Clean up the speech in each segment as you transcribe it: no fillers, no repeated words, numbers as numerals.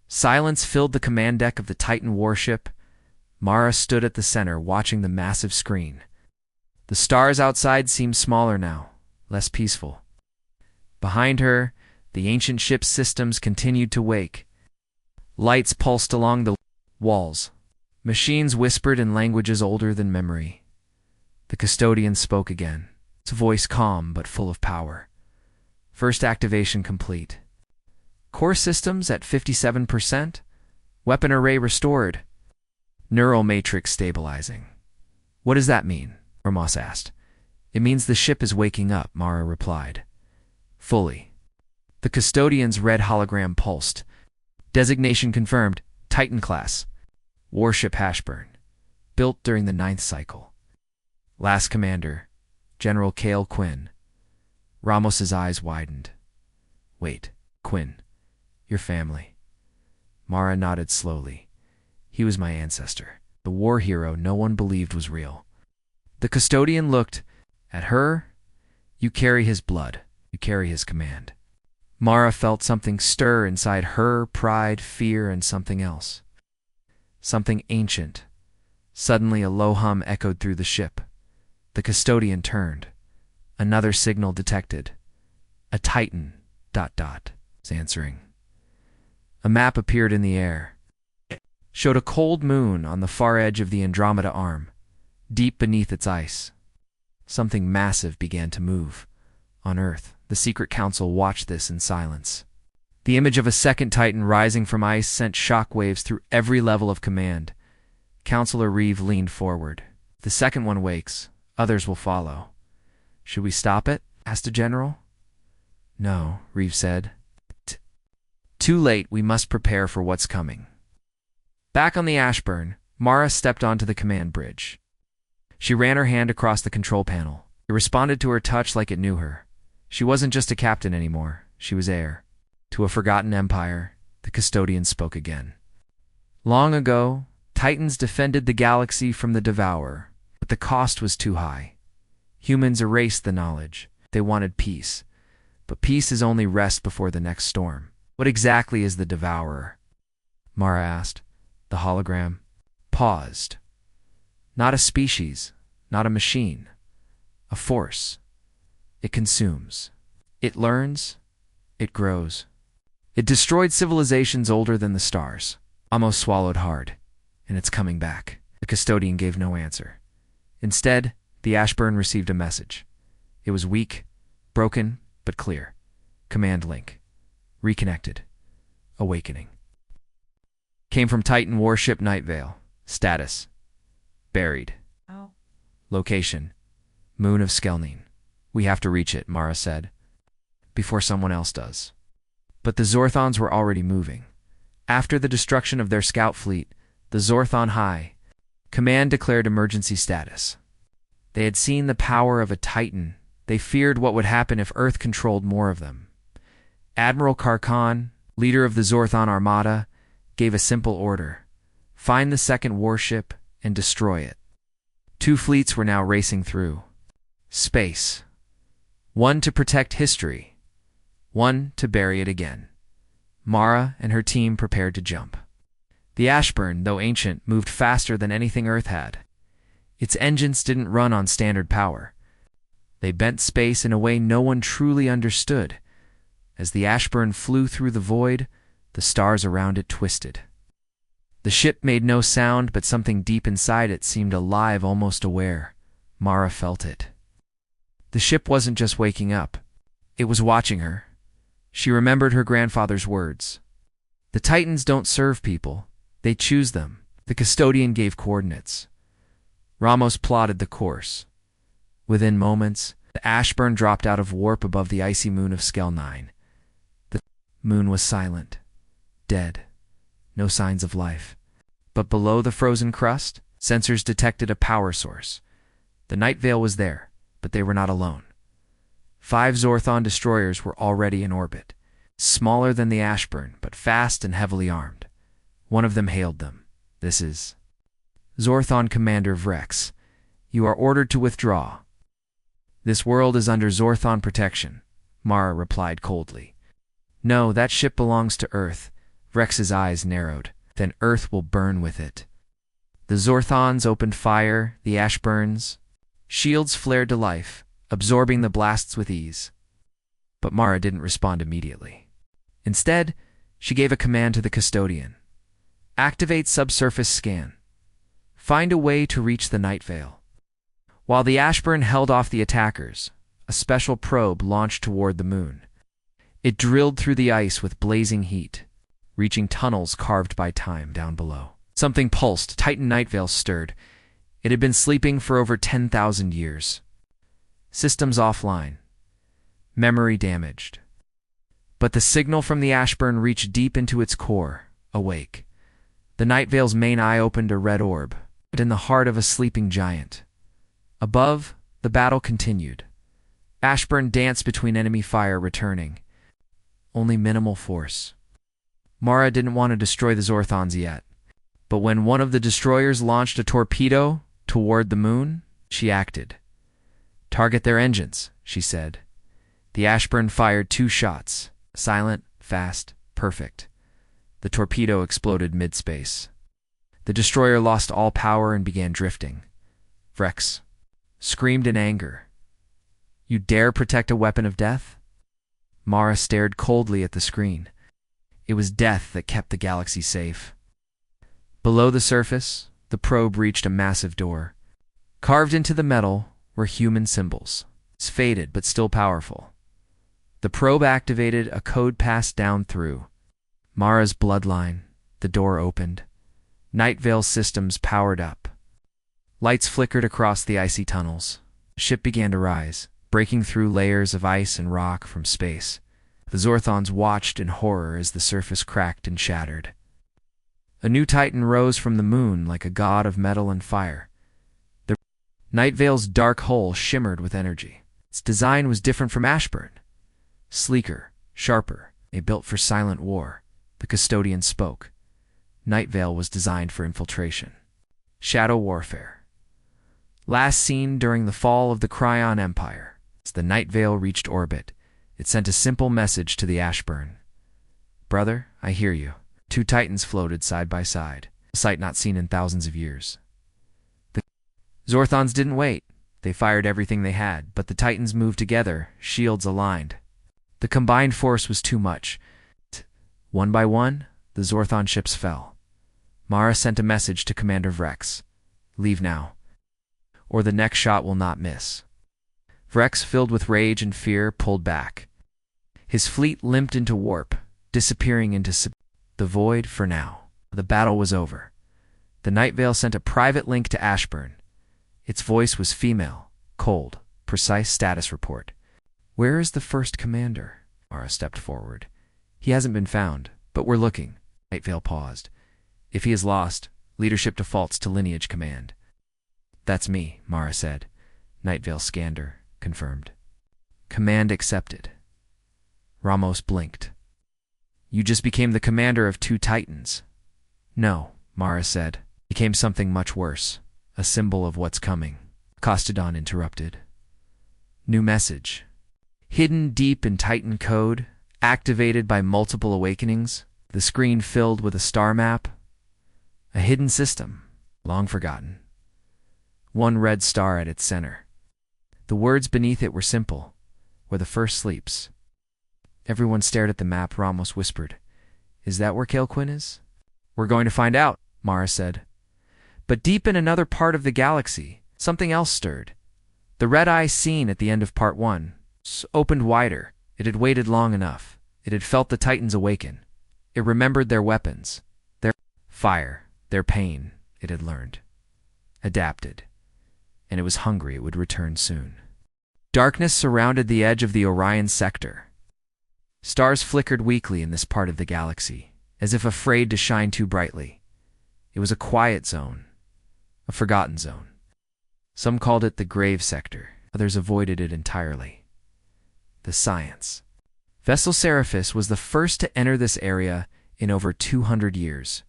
Silence filled the command deck of the Titan warship. Mara stood at the center, watching the massive screen. The stars outside seemed smaller now, less peaceful. Behind her, the ancient ship's systems continued to wake. Lights pulsed along the walls. Machines whispered in languages older than memory. The custodian spoke again, its voice calm but full of power. First activation complete. Core systems at 57%. Weapon array restored. Neural matrix stabilizing. What does that mean? Ramos asked. It means the ship is waking up, Mara replied. Fully. The custodian's red hologram pulsed. Designation confirmed. Titan class. Warship Hashburn. Built during the 9th cycle. Last commander, General Cale Quinn. Ramos's eyes widened. Wait, Quinn, your family. Mara nodded slowly. He was my ancestor, the war hero no one believed was real. The custodian looked at her. You carry his blood. You carry his command. Mara felt something stir inside her, pride, fear, and something else. Something ancient. Suddenly a low hum echoed through the ship. The custodian turned. Another signal detected. A Titan, ... was answering. A map appeared in the air. Showed a cold moon on the far edge of the Andromeda Arm, deep beneath its ice. Something massive began to move. On Earth, the Secret Council watched this in silence. The image of a second Titan rising from ice sent shockwaves through every level of command. Counselor Reeve leaned forward. If the second one wakes, others will follow. Should we stop it? Asked a general. No, Reeve said. Too late, we must prepare for what's coming. Back on the Ashburn, Mara stepped onto the command bridge. She ran her hand across the control panel. It responded to her touch like it knew her. She wasn't just a captain anymore. She was heir. To a forgotten empire, the custodian spoke again. Long ago, Titans defended the galaxy from the Devourer, but the cost was too high. Humans erased the knowledge. They wanted peace. But peace is only rest before the next storm. What exactly is the Devourer? Mara asked. The hologram paused. Not a species, not a machine. A force. It consumes. It learns. It grows. It destroyed civilizations older than the stars. Almost swallowed hard. And it's coming back. The custodian gave no answer. Instead, the Ashburn received a message. It was weak, broken, but clear. Command link. Reconnected. Awakening. Came from Titan warship Night Vale. Status. Buried. Oh. Location. Moon of Skelnine. We have to reach it, Mara said. Before someone else does. But the Zorthons were already moving. After the destruction of their scout fleet, the Zorthon High, Command declared emergency status. They had seen the power of a Titan. They feared what would happen if Earth controlled more of them. Admiral Karkan, leader of the Zorthon Armada, gave a simple order. Find the second warship and destroy it. 2 fleets were now racing through space. One to protect history. One to bury it again. Mara and her team prepared to jump. The Ashburn, though ancient, moved faster than anything Earth had. Its engines didn't run on standard power. They bent space in a way no one truly understood. As the Ashburn flew through the void, the stars around it twisted. The ship made no sound, but something deep inside it seemed alive, almost aware. Mara felt it. The ship wasn't just waking up. It was watching her. She remembered her grandfather's words. The Titans don't serve people. They choose them. The custodian gave coordinates. Ramos plotted the course. Within moments, the Ashburn dropped out of warp above the icy moon of Skelnine. The moon was silent. Dead. No signs of life. But below the frozen crust, sensors detected a power source. The Night Vale was there, but they were not alone. 5 Zorthon destroyers were already in orbit, smaller than the Ashburn, but fast and heavily armed. One of them hailed them. This is Zorthon Commander Vrex. You are ordered to withdraw. This world is under Zorthon protection, Mara replied coldly. No, that ship belongs to Earth. Rex's eyes narrowed. Then Earth will burn with it. The Zorthons opened fire, the ash burns. Shields flared to life, absorbing the blasts with ease. But Mara didn't respond immediately. Instead, she gave a command to the custodian. Activate subsurface scan. Find a way to reach the Night Veil. While the Ashburn held off the attackers, a special probe launched toward the moon. It drilled through the ice with blazing heat, reaching tunnels carved by time down below. Something pulsed. Titan Night Veil stirred. It had been sleeping for over 10,000 years. Systems offline. Memory damaged. But the signal from the Ashburn reached deep into its core, awake. The Night Veil's main eye opened a red orb, in the heart of a sleeping giant. Above, the battle continued. Ashburn danced between enemy fire returning. Only minimal force. Mara didn't want to destroy the Zorthons yet. But when one of the destroyers launched a torpedo toward the moon, she acted. Target their engines, she said. The Ashburn fired 2 shots. Silent, fast, perfect. The torpedo exploded mid-space. The destroyer lost all power and began drifting. Vrex screamed in anger. You dare protect a weapon of death? Mara stared coldly at the screen. It was death that kept the galaxy safe. Below the surface, the probe reached a massive door. Carved into the metal were human symbols. It's faded but still powerful. The probe activated a code passed down through Mara's bloodline. The door opened. Night Veil systems powered up. Lights flickered across the icy tunnels. The ship began to rise, breaking through layers of ice and rock from space. The Zorthons watched in horror as the surface cracked and shattered. A new Titan rose from the moon like a god of metal and fire. The Night Veil's dark hull shimmered with energy. Its design was different from Ashburn. Sleeker, sharper, built for silent war. The custodian spoke. Night Veil was designed for infiltration. Shadow warfare. Last seen during the fall of the Cryon Empire. As the Night Veil reached orbit, it sent a simple message to the Ashburn. Brother, I hear you. 2 Titans floated side by side, a sight not seen in thousands of years. The Zorthons didn't wait. They fired everything they had, but the Titans moved together, shields aligned. The combined force was too much. One by one, the Zorthon ships fell. Mara sent a message to Commander Vrex. Leave now, or the next shot will not miss. Vrex, filled with rage and fear, pulled back. His fleet limped into warp, disappearing into the void for now. The battle was over. The Night Veil sent a private link to Ashburn. Its voice was female, cold, precise status report. Where is the first commander? Mara stepped forward. He hasn't been found, but we're looking. Night Veil paused. If he is lost, leadership defaults to lineage command. That's me, Mara said. Night Veil scanned her, confirmed. Command accepted. Ramos blinked. You just became the commander of 2 Titans. No, Mara said. Became something much worse. A symbol of what's coming. Costodon interrupted. New message. Hidden deep in Titan code, activated by multiple awakenings, the screen filled with a star map. A hidden system, long forgotten. 1 red star at its center. The words beneath it were simple, where the first sleeps. Everyone stared at the map. Ramos whispered, Is that where Kalequin is? We're going to find out, Mara said. But deep in another part of the galaxy, something else stirred. The red eye seen at the end of part 1 opened wider. It had waited long enough. It had felt the Titans awaken. It remembered their weapons, their fire, their pain, it had learned. Adapted. And it was hungry it would return soon. Darkness surrounded the edge of the Orion sector. Stars flickered weakly in this part of the galaxy, as if afraid to shine too brightly. It was a quiet zone, a forgotten zone. Some called it the grave sector, others avoided it entirely. The science. Vessel Seraphis was the first to enter this area in over 200 years.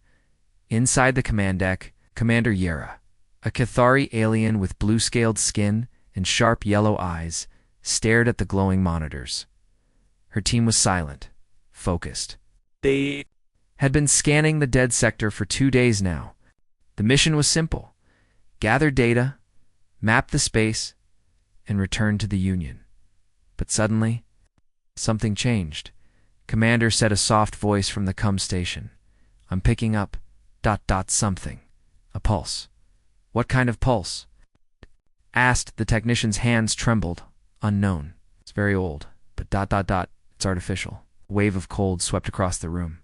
Inside the command deck, Commander Yera, a Cathari alien with blue-scaled skin and sharp yellow eyes, stared at the glowing monitors. Her team was silent, focused. They had been scanning the dead sector for 2 days now. The mission was simple: gather data, map the space, and return to the Union. But suddenly, something changed. Commander said, a soft voice from the CUM station. "I'm picking up ... something. A pulse." "What kind of pulse?" asked the technician's hands trembled. "Unknown. It's very old, but ... it's artificial." A wave of cold swept across the room.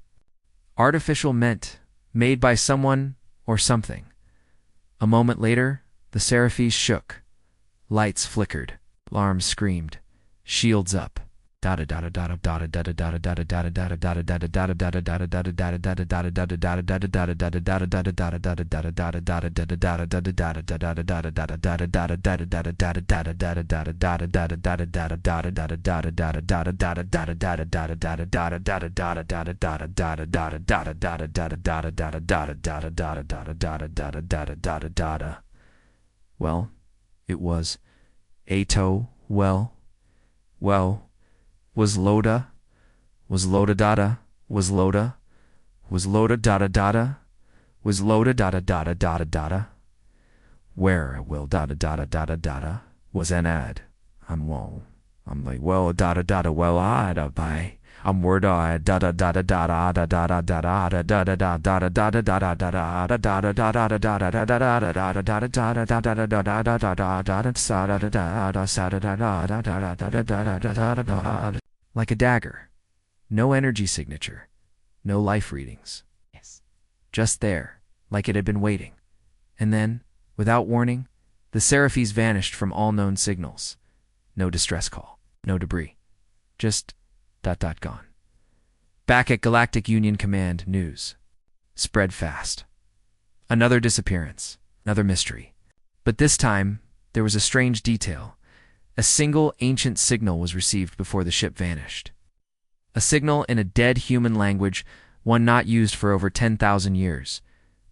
Artificial meant made by someone or something. A moment later, the Seraphes shook. Lights flickered. Alarms screamed. "Shields up." Well, it was Ato, well, was Loda dada, was Loda dada dada, was Loda dada dada dada dada, where will dada dada dada dada, was an ad. I'm like, well, dada dada, well, I'd by. I'm word I dada dada dada dada dada dada dada dada dada dada dada dada dada dada. Like a dagger. No energy signature. No life readings. Yes. Just there, like it had been waiting. And then, without warning, the Seraphes vanished from all known signals. No distress call. No debris. Just ... gone. Back at Galactic Union Command, news spread fast. Another disappearance. Another mystery. But this time, there was a strange detail. A single ancient signal was received before the ship vanished. A signal in a dead human language, one not used for over 10,000 years.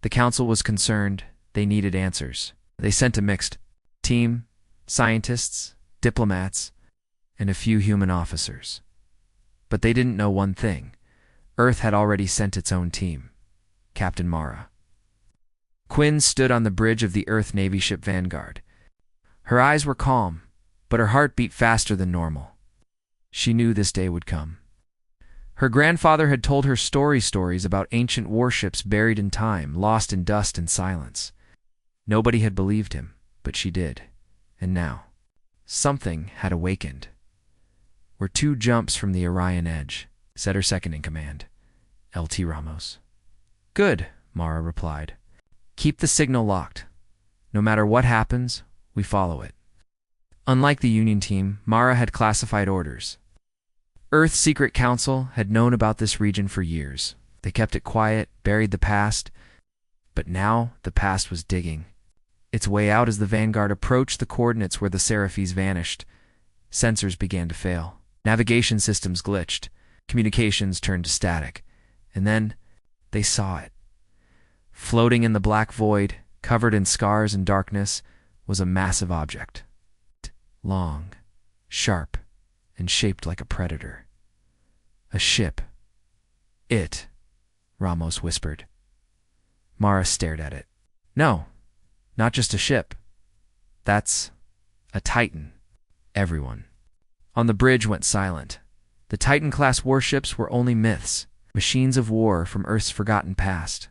The Council was concerned. They needed answers. They sent a mixed team, scientists, diplomats, and a few human officers. But they didn't know one thing. Earth had already sent its own team. Captain Mara. Quinn stood on the bridge of the Earth Navy ship Vanguard. Her eyes were calm, but her heart beat faster than normal. She knew this day would come. Her grandfather had told her stories about ancient warships buried in time, lost in dust and silence. Nobody had believed him, but she did. And now, something had awakened. "We're 2 jumps from the Orion Edge," said her second-in-command, LT Ramos. "Good," Mara replied. "Keep the signal locked. No matter what happens, we follow it." Unlike the Union team, Mara had classified orders. Earth's Secret Council had known about this region for years. They kept it quiet, buried the past. But now the past was digging its way out as the Vanguard approached the coordinates where the Seraphes vanished. Sensors began to fail. Navigation systems glitched. Communications turned to static. And then they saw it. Floating in the black void, covered in scars and darkness, was a massive object. Long, sharp, and shaped like a predator. A ship. "It," Ramos whispered. Mara stared at it. "No, not just a ship. That's a Titan." Everyone on the bridge went silent. The Titan-class warships were only myths, machines of war from Earth's forgotten past.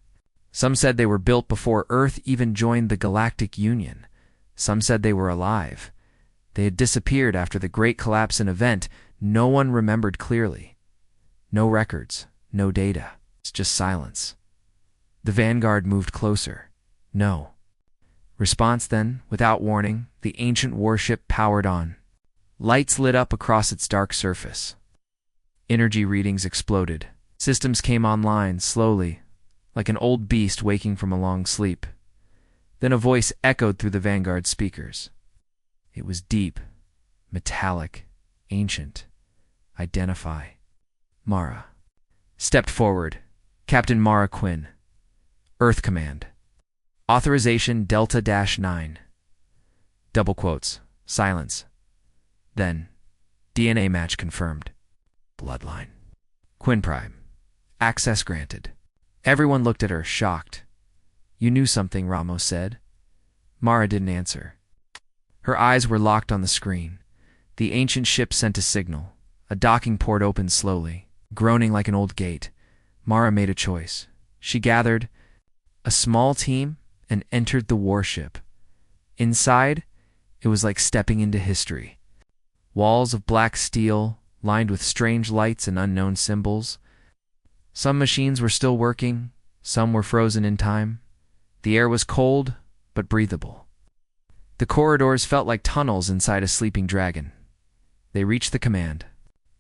Some said they were built before Earth even joined the Galactic Union. Some said they were alive. They had disappeared after the Great Collapse, an event no one remembered clearly. No records, no data. It's just silence. The Vanguard moved closer. No. Response then, without warning, the ancient warship powered on. Lights lit up across its dark surface. Energy readings exploded. Systems came online, slowly, like an old beast waking from a long sleep. Then a voice echoed through the Vanguard speakers. It was deep, metallic, ancient. "Identify." Mara stepped forward. Captain Mara Quinn. Earth Command. Authorization Delta-9. Double quotes. Silence. Then, DNA match confirmed. Bloodline. Quinn Prime. Access granted. Everyone looked at her, shocked. "You knew something," Ramos said. Mara didn't answer. Her eyes were locked on the screen. The ancient ship sent a signal. A docking port opened slowly, groaning like an old gate. Mara made a choice. She gathered a small team and entered the warship. Inside, it was like stepping into history. Walls of black steel, lined with strange lights and unknown symbols. Some machines were still working, some were frozen in time. The air was cold, but breathable. The corridors felt like tunnels inside a sleeping dragon. They reached the command.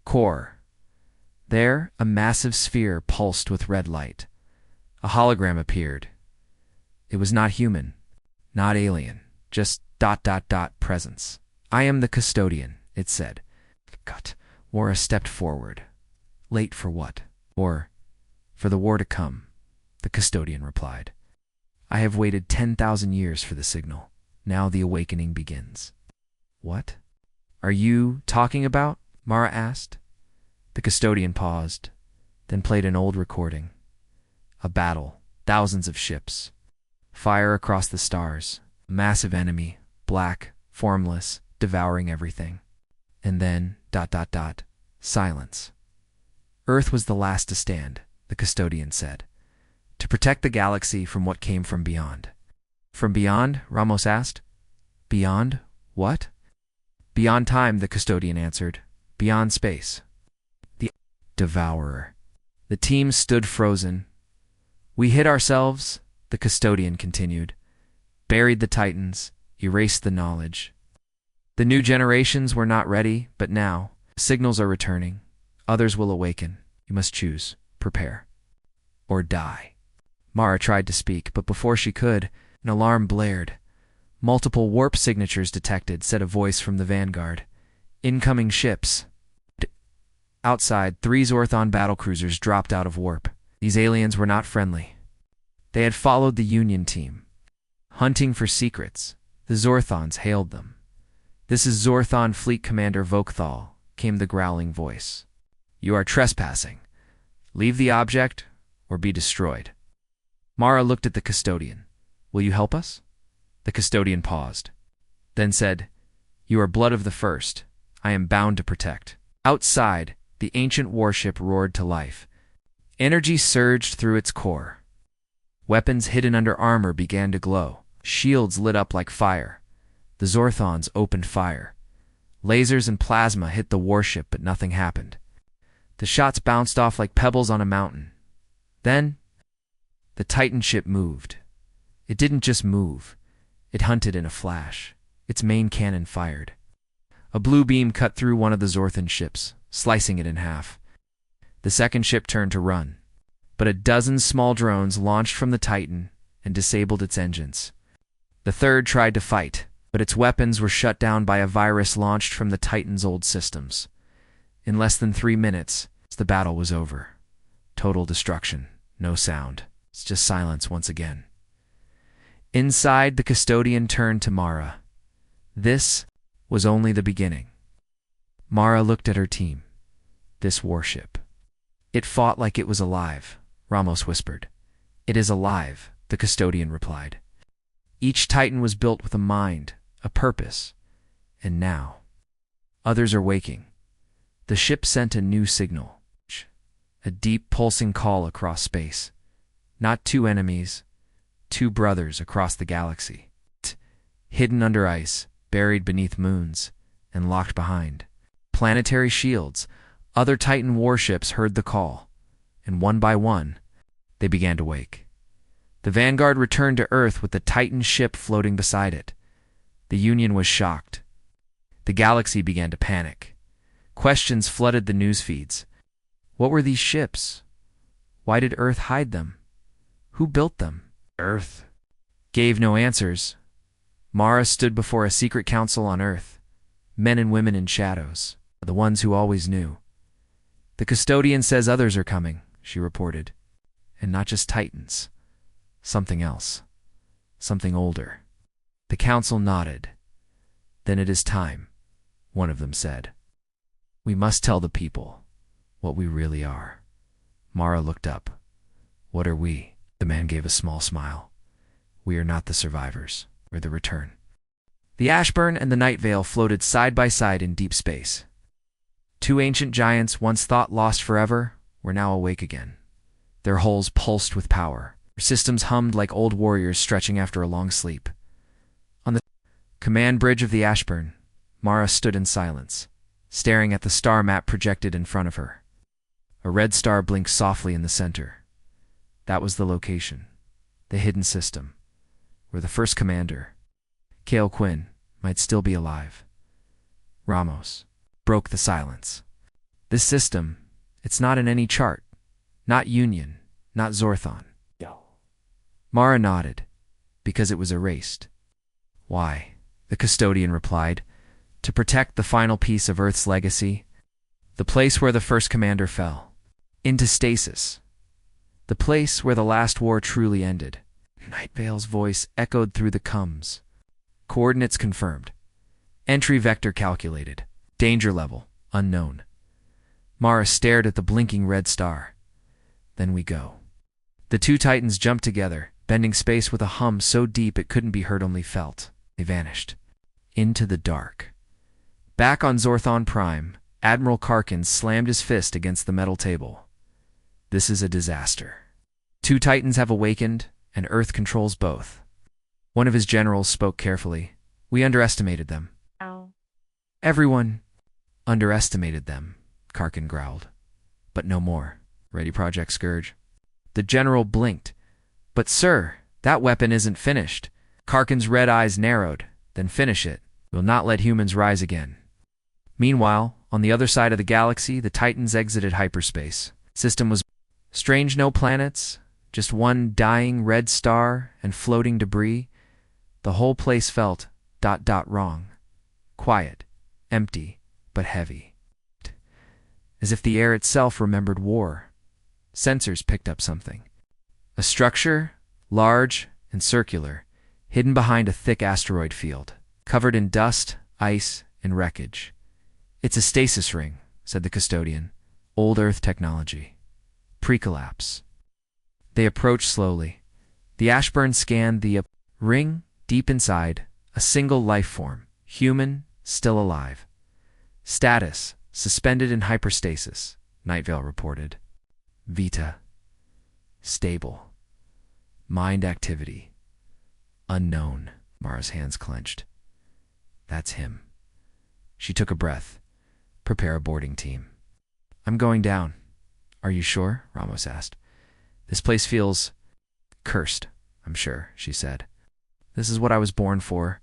Core. There, a massive sphere pulsed with red light. A hologram appeared. It was not human, not alien, just ... presence. "I am the custodian," it said. Cut. Wara stepped forward. "Late for what?" "Or, for the war to come," the custodian replied. "I have waited 10,000 years for the signal. Now the awakening begins." "What are you talking about?" Mara asked. The custodian paused, then played an old recording. A battle, thousands of ships, fire across the stars, a massive enemy, black, formless, devouring everything. And then, ... silence. Earth was the last to stand, the custodian said, to protect the galaxy from what came from beyond. "From beyond?" Ramos asked. "Beyond what?" "Beyond time," the custodian answered. "Beyond space." The devourer. The team stood frozen. "We hid ourselves," the custodian continued. "Buried the Titans, erased the knowledge. The new generations were not ready, but now, signals are returning. Others will awaken. You must choose, prepare, or die." Mara tried to speak, but before she could, an alarm blared. "Multiple warp signatures detected," said a voice from the vanguard. "Incoming ships." Outside, 3 Zorthon battlecruisers dropped out of warp. These aliens were not friendly. They had followed the Union team. Hunting for secrets, the Zorthons hailed them. "This is Zorthon Fleet Commander Vokthal," came the growling voice. "You are trespassing. Leave the object or be destroyed." Mara looked at the custodian. "Will you help us?" The custodian paused, then said, "You are blood of the first. I am bound to protect." Outside, the ancient warship roared to life. Energy surged through its core. Weapons hidden under armor began to glow. Shields lit up like fire. The Zorthons opened fire. Lasers and plasma hit the warship, but nothing happened. The shots bounced off like pebbles on a mountain. Then, the Titan ship moved. It didn't just move. It hunted in a flash. Its main cannon fired. A blue beam cut through one of the Zorthon ships, slicing it in half. The second ship turned to run, but a dozen small drones launched from the Titan and disabled its engines. The third tried to fight, but its weapons were shut down by a virus launched from the Titan's old systems. In less than 3 minutes, the battle was over. Total destruction. No sound. It's just silence once again. Inside, the custodian turned to Mara. This was only the beginning. Mara looked at her team. This warship. "It fought like it was alive," Ramos whispered. "It is alive," the custodian replied. "Each Titan was built with a mind, a purpose. And now, others are waking." The ship sent a new signal. A deep pulsing call across space. Not 2 enemies, 2 brothers across the galaxy. Hidden under ice, buried beneath moons, and locked behind planetary shields, other Titan warships heard the call, and one by one, they began to wake. The Vanguard returned to Earth with the Titan ship floating beside it. The Union was shocked. The galaxy began to panic. Questions flooded the news feeds. What were these ships? Why did Earth hide them? Who built them? Earth gave no answers. Mara stood before a secret council on Earth, men and women in shadows, the ones who always knew. "The custodian says others are coming," she reported. "And not just Titans. Something else. Something older." The council nodded. "Then it is time," one of them said. "We must tell the people what we really are." Mara looked up. What are we? The man gave a small smile. We are not the survivors. We're the return. The Ashburn and the Night Vale floated side by side in deep space. Two ancient giants, once thought lost forever, were now awake again. Their hulls pulsed with power. Their systems hummed like old warriors stretching after a long sleep. On the command bridge of the Ashburn, Mara stood in silence, staring at the star map projected in front of her. A red star blinked softly in the center. That was the location, the hidden system, where the first commander, Cale Quinn, might still be alive. Ramos broke the silence. This system, it's not in any chart. Not Union, not Zorthon. Mara nodded, because it was erased. Why? The custodian replied. To protect the final piece of Earth's legacy, the place where the first commander fell. Into stasis. The place where the last war truly ended. Night Vale's voice echoed through the coms. Coordinates confirmed. Entry vector calculated. Danger level unknown. Mara stared at the blinking red star. Then we go. The two titans jumped together, bending space with a hum so deep it couldn't be heard, only felt. They vanished. Into the dark. Back on Zorthon Prime, Admiral Karkin slammed his fist against the metal table. This is a disaster. Two titans have awakened, and Earth controls both. One of his generals spoke carefully. We underestimated them. Ow. Everyone underestimated them, Karkin growled. But no more. Ready, Project Scourge? The general blinked. But sir, that weapon isn't finished. Karkin's red eyes narrowed. Then finish it. We'll not let humans rise again. Meanwhile, on the other side of the galaxy, the Titans exited hyperspace. System was strange, no planets, just one dying red star and floating debris. The whole place felt ... wrong. Quiet, empty, but heavy. As if the air itself remembered war. Sensors picked up something. A structure, large and circular, hidden behind a thick asteroid field, covered in dust, ice, and wreckage. It's a stasis ring, said the custodian. Old Earth technology. Pre-collapse. They approached slowly. The Ashburn scanned the ring. Deep inside, a single life form, human, still alive. Status, suspended in hyperstasis, Night Vale reported. Vita. Stable. Mind activity. Unknown. Mara's hands clenched. That's him. She took a breath. Prepare a boarding team. I'm going down. Are you sure? Ramos asked. This place feels cursed, I'm sure, she said. This is what I was born for.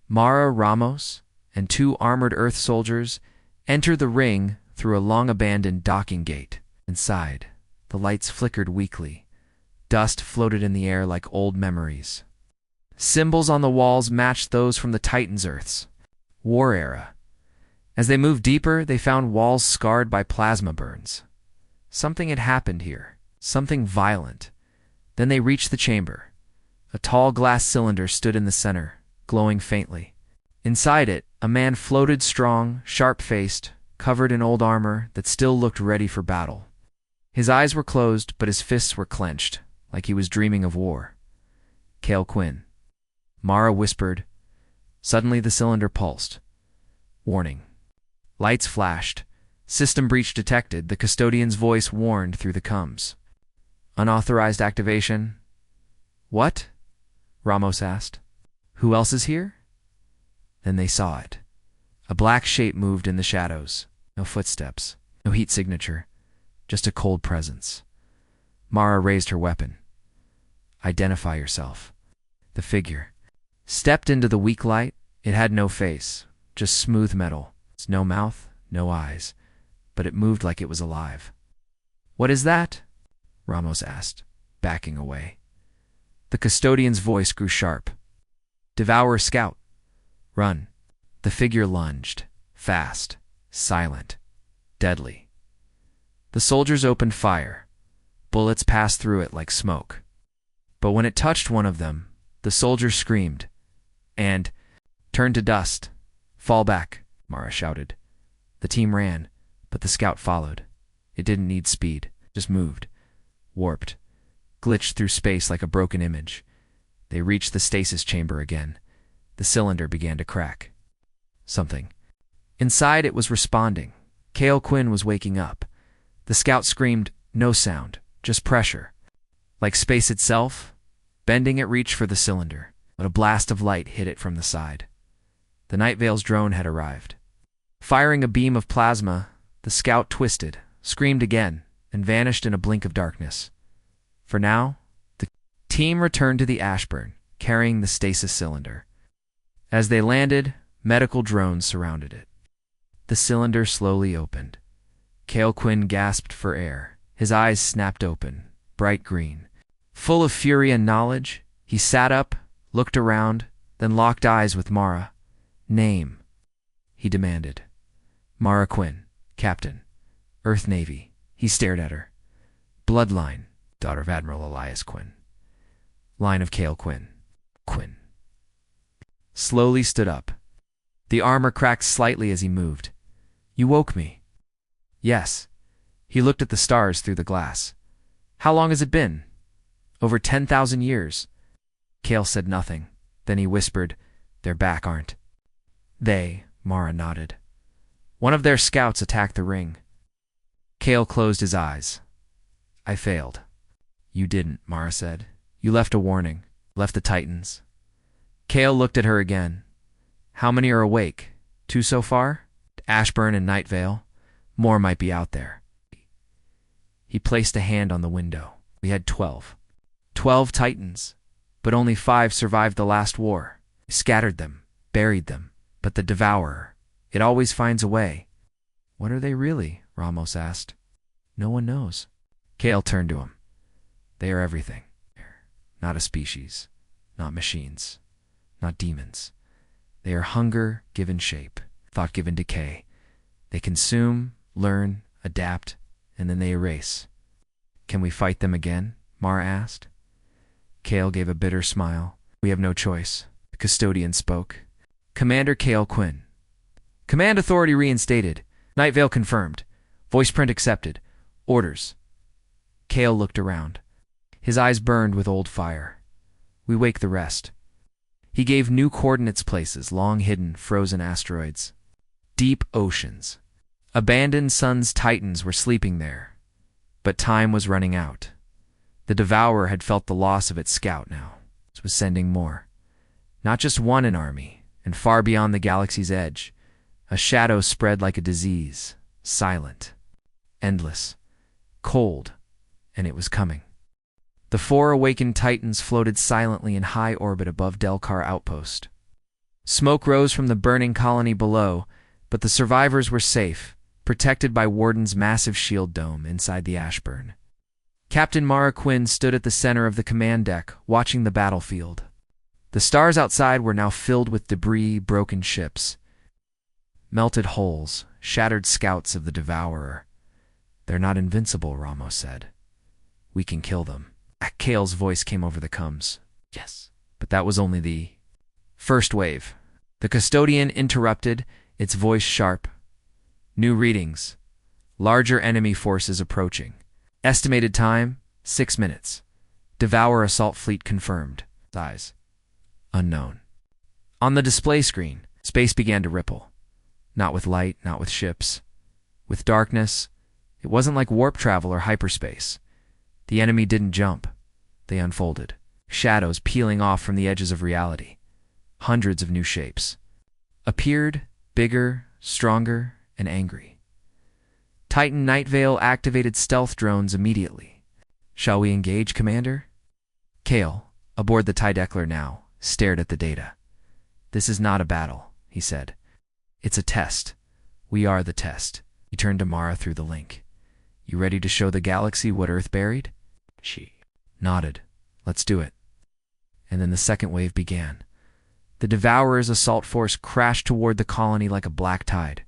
Mara, Ramos, and two armored Earth soldiers enter the ring through a long-abandoned docking gate. Inside, the lights flickered weakly. Dust floated in the air like old memories. Symbols on the walls matched those from the Titans' Earths. War era. As they moved deeper, they found walls scarred by plasma burns. Something had happened here. Something violent. Then they reached the chamber. A tall glass cylinder stood in the center, glowing faintly. Inside it, a man floated, strong, sharp-faced, covered in old armor that still looked ready for battle. His eyes were closed, but his fists were clenched, like he was dreaming of war. Cale Quinn. Mara whispered. Suddenly the cylinder pulsed. Warning. Lights flashed. System breach detected, the custodian's voice warned through the coms. Unauthorized activation. What? Ramos asked. Who else is here? Then they saw it. A black shape moved in the shadows. No footsteps. No heat signature. Just a cold presence. Mara raised her weapon. Identify yourself. The figure stepped into the weak light. It had no face, just smooth metal. No mouth, no eyes, but it moved like it was alive. What is that? Ramos asked, backing away. The custodian's voice grew sharp. Devourer Scout. Run. The figure lunged, fast, silent, deadly. The soldiers opened fire. Bullets passed through it like smoke. But when it touched one of them, the soldier screamed and turned to dust. Fall back, Mara shouted. The team ran, but the scout followed. It didn't need speed, just moved, warped, glitched through space like a broken image. They reached the stasis chamber again. The cylinder began to crack. Something. Inside it was responding. Cale Quinn was waking up. The scout screamed, no sound, just pressure. Like space itself, bending it reached for the cylinder, but a blast of light hit it from the side. The Night Vale's drone had arrived. Firing a beam of plasma, the scout twisted, screamed again, and vanished in a blink of darkness. For now, the team returned to the Ashburn, carrying the stasis cylinder. As they landed, medical drones surrounded it. The cylinder slowly opened. Cale Quinn gasped for air. His eyes snapped open, bright green. Full of fury and knowledge, he sat up, looked around, then locked eyes with Mara. Name, he demanded. Mara Quinn, Captain, Earth Navy. He stared at her. Bloodline, daughter of Admiral Elias Quinn. Line of Cale Quinn. Quinn. Slowly stood up. The armor cracked slightly as he moved. You woke me. Yes. He looked at the stars through the glass. How long has it been? Over 10,000 years. Cale said nothing. Then he whispered, They're back, aren't they? Mara nodded. One of their scouts attacked the ring. Cale closed his eyes. I failed. You didn't, Mara said. You left a warning. Left the Titans. Cale looked at her again. How many are awake? 2 so far? Ashburn and Night Vale. More might be out there. He placed a hand on the window. We had 12. 12 Titans. But only 5 survived the last war. We scattered them, buried them. But the Devourer, it always finds a way. What are they really? Ramos asked. No one knows. Cale turned to him. They are everything. Not a species. Not machines. Not demons. They are hunger given shape. Thought given decay. They consume, learn, adapt, and then they erase. Can we fight them again? Mara asked. Cale gave a bitter smile. We have no choice. The custodian spoke. Commander Cale Quinn. Command authority reinstated. Night Vale confirmed. Voice print accepted. Orders. Cale looked around. His eyes burned with old fire. We wake the rest. He gave new coordinates places, long-hidden, frozen asteroids. Deep oceans. Abandoned sun's titans were sleeping there. But time was running out. The Devourer had felt the loss of its scout now. It was sending more. Not just one an army, and far beyond the galaxy's edge, a shadow spread like a disease, silent, endless, cold, and it was coming. The 4 awakened Titans floated silently in high orbit above Delcar Outpost. Smoke rose from the burning colony below, but the survivors were safe, protected by Warden's massive shield dome inside the Ashburn. Captain Mara Quinn stood at the center of the command deck, watching the battlefield. The stars outside were now filled with debris, broken ships, melted hulls, shattered scouts of the Devourer. They're not invincible, Ramos said. We can kill them. Cale's voice came over the comms. Yes. But that was only the first wave. The custodian interrupted, its voice sharp. New readings. Larger enemy forces approaching. Estimated time, 6 minutes. Devourer assault fleet confirmed. Size. Unknown. On the display screen, space began to ripple. Not with light, not with ships. With darkness. It wasn't like warp travel or hyperspace. The enemy didn't jump. They unfolded. Shadows peeling off from the edges of reality. Hundreds of new shapes. Appeared, bigger, stronger, and angry. Titan Night Vale activated stealth drones immediately. Shall we engage, Commander? Cale, aboard the Tydeckler now, stared at the data. This is not a battle, he said. It's a test. We are the test. He turned to Mara through the link. You ready to show the galaxy what Earth buried? She nodded. Let's do it. And then the second wave began. The Devourer's assault force crashed toward the colony like a black tide.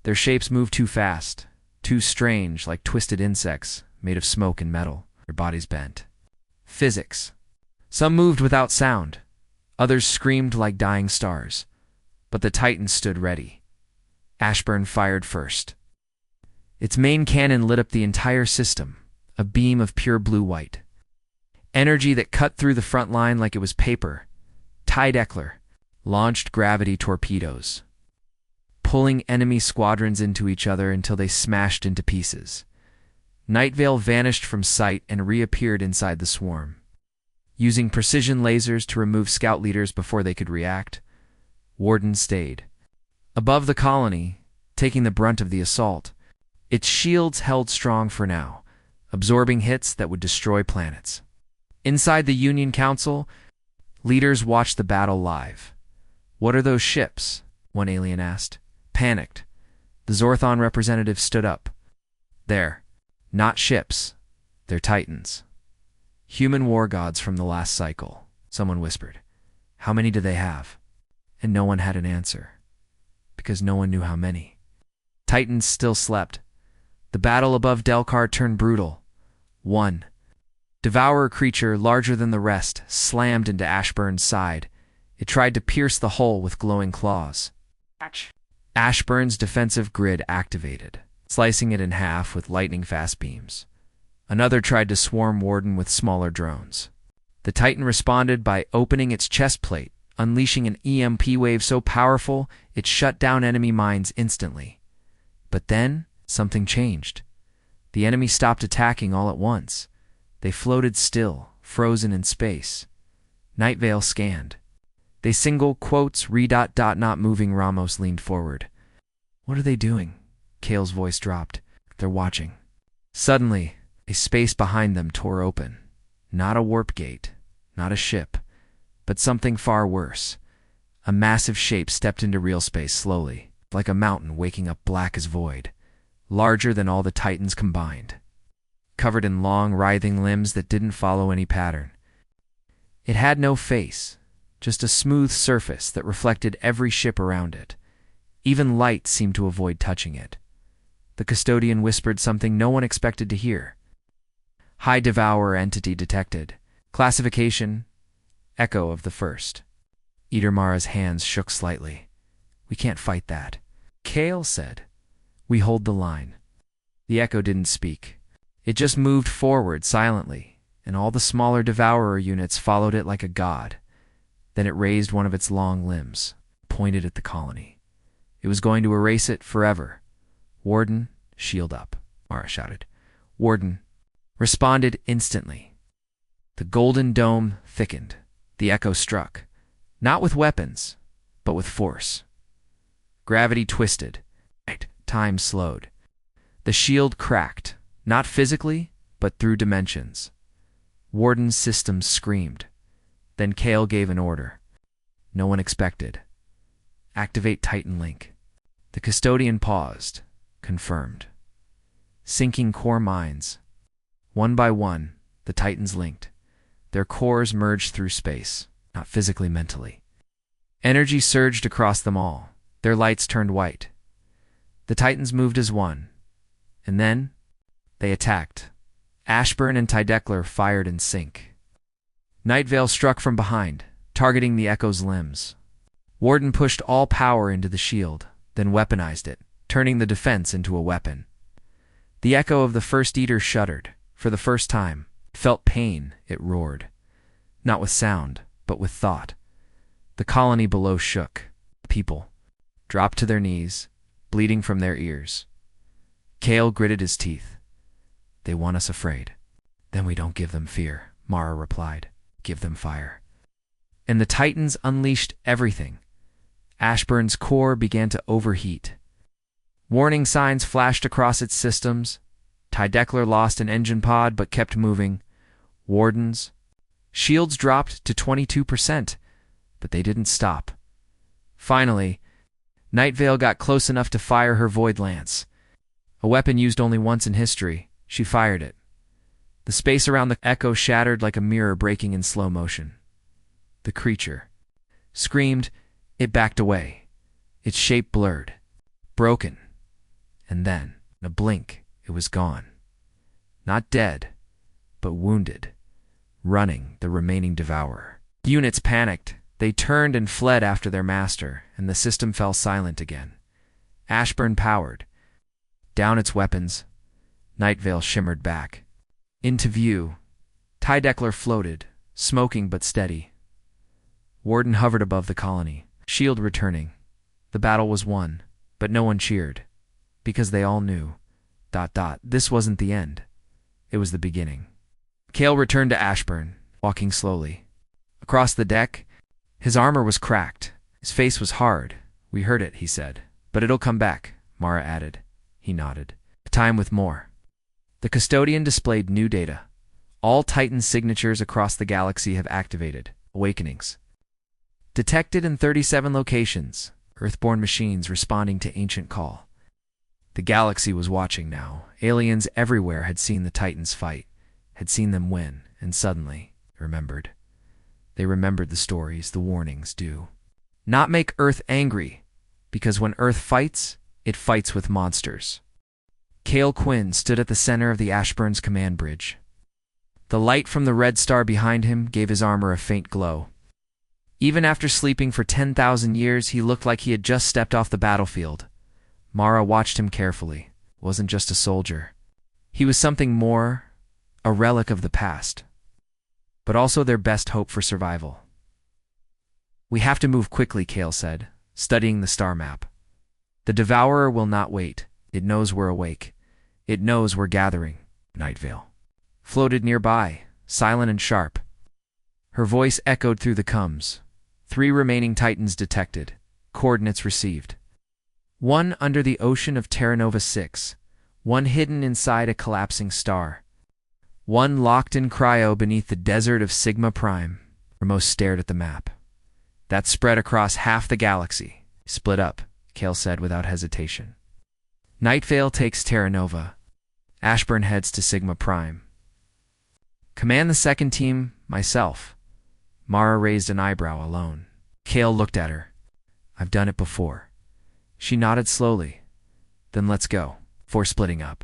Their shapes moved too fast, too strange, like twisted insects made of smoke and metal, their bodies bent. Physics. Some moved without sound. Others screamed like dying stars. But the Titans stood ready. Ashburn fired first. Its main cannon lit up the entire system, a beam of pure blue-white. Energy that cut through the front line like it was paper. Tydeckler launched gravity torpedoes, pulling enemy squadrons into each other until they smashed into pieces. Night Vale vanished from sight and reappeared inside the swarm. Using precision lasers to remove scout leaders before they could react, Warden stayed above the colony, taking the brunt of the assault. Its shields held strong for now, absorbing hits that would destroy planets. Inside the Union Council, leaders watched the battle live. "What are those ships?" one alien asked. Panicked, the Zorthon representative stood up. "They're not ships, they're Titans. Human war gods from the last cycle," someone whispered. "How many do they have?" And no one had an answer, because no one knew how many. Titans still slept. The battle above Delcar turned brutal. One devourer creature, larger than the rest, slammed into Ashburn's side. It tried to pierce the hull with glowing claws. Ashburn's defensive grid activated, slicing it in half with lightning-fast beams. Another tried to swarm Warden with smaller drones. The Titan responded by opening its chest plate, unleashing an EMP wave so powerful it shut down enemy mines instantly. But then, something changed. The enemy stopped attacking all at once. They floated still, frozen in space. Night Vale scanned. They single quotes not moving. Ramos leaned forward. "What are they doing?" Kale's voice dropped. "They're watching." Suddenly, a space behind them tore open. Not a warp gate, not a ship, but something far worse. A massive shape stepped into real space slowly, like a mountain waking up black as void, larger than all the Titans combined, covered in long, writhing limbs that didn't follow any pattern. It had no face, just a smooth surface that reflected every ship around it. Even light seemed to avoid touching it. The custodian whispered something no one expected to hear. "High Devourer entity detected. Classification, Echo of the First." Idermara's hands shook slightly. "We can't fight that," Kale said. "We hold the line." The Echo didn't speak. It just moved forward silently, and all the smaller Devourer units followed it like a god. Then it raised one of its long limbs, pointed at the colony. It was going to erase it forever. "Warden, shield up," Mara shouted. Warden responded instantly. The golden dome thickened. The Echo struck, not with weapons, but with force. Gravity twisted. Time slowed. The shield cracked, not physically, but through dimensions. Warden's systems screamed. Then Kale gave an order. No one expected. "Activate Titan Link." The custodian paused, confirmed. Sinking core mines. One by one, the Titans linked. Their cores merged through space, not physically, mentally. Energy surged across them all. Their lights turned white. The Titans moved as one. And then, they attacked. Ashburn and Tydeckler fired in sync. Night Vale struck from behind, targeting the Echo's limbs. Warden pushed all power into the shield, then weaponized it, turning the defense into a weapon. The Echo of the First Eater shuddered. For the first time, it felt pain. It roared. Not with sound, but with thought. The colony below shook. People dropped to their knees, bleeding from their ears. Kale gritted his teeth. "They want us afraid. Then we don't give them fear," Mara replied. "Give them fire." And the Titans unleashed everything. Ashburn's core began to overheat. Warning signs flashed across its systems. Tydeckler lost an engine pod but kept moving. Warden's shields dropped to 22%, but they didn't stop. Finally, Night Vale got close enough to fire her Void Lance. A weapon used only once in history, she fired it. The space around the Echo shattered like a mirror breaking in slow motion. The creature screamed. It backed away. Its shape blurred, broken. And then, in a blink, it was gone. Not dead, but wounded, running the remaining Devourer. Units panicked. They turned and fled after their master, and the system fell silent again. Ashburn powered. Down its weapons, Night Vale shimmered back. Into view, Tydeckler floated, smoking but steady. Warden hovered above the colony, shield returning. The battle was won, but no one cheered, because they all knew, ... this wasn't the end. It was the beginning. Cale returned to Ashburn, walking slowly. Across the deck, his armor was cracked. His face was hard. "We heard it," he said. "But it'll come back," Mara added. He nodded. "Time with more." The custodian displayed new data. All Titan signatures across the galaxy have activated. Awakenings. Detected in 37 locations. Earthborn machines responding to ancient call. The galaxy was watching now. Aliens everywhere had seen the Titans fight, had seen them win, and suddenly remembered. They remembered the stories, the warnings do not make Earth angry, because when Earth fights, it fights with monsters. Cale Quinn stood at the center of the Ashburn's command bridge. The light from the red star behind him gave his armor a faint glow. Even after sleeping for 10,000 years, he looked like he had just stepped off the battlefield. Mara watched him carefully. Wasn't just a soldier. He was something more, a relic of the past, but also their best hope for survival. "We have to move quickly," Cale said, studying the star map. "The Devourer will not wait. It knows we're awake. It knows we're gathering." Nightvale floated nearby, silent and sharp. Her voice echoed through the coms. 3 remaining Titans detected. Coordinates received. 1 under the ocean of Terra Nova 6. 1 hidden inside a collapsing star. 1 locked in cryo beneath the desert of Sigma Prime. Ramos stared at the map. That spread across half the galaxy. "Split up," Cale said without hesitation. "Nightvale takes Terra Nova. Ashburn heads to Sigma Prime. Command the second team, myself." Mara raised an eyebrow alone. Cale looked at her. "I've done it before." She nodded slowly. "Then let's go." Before splitting up,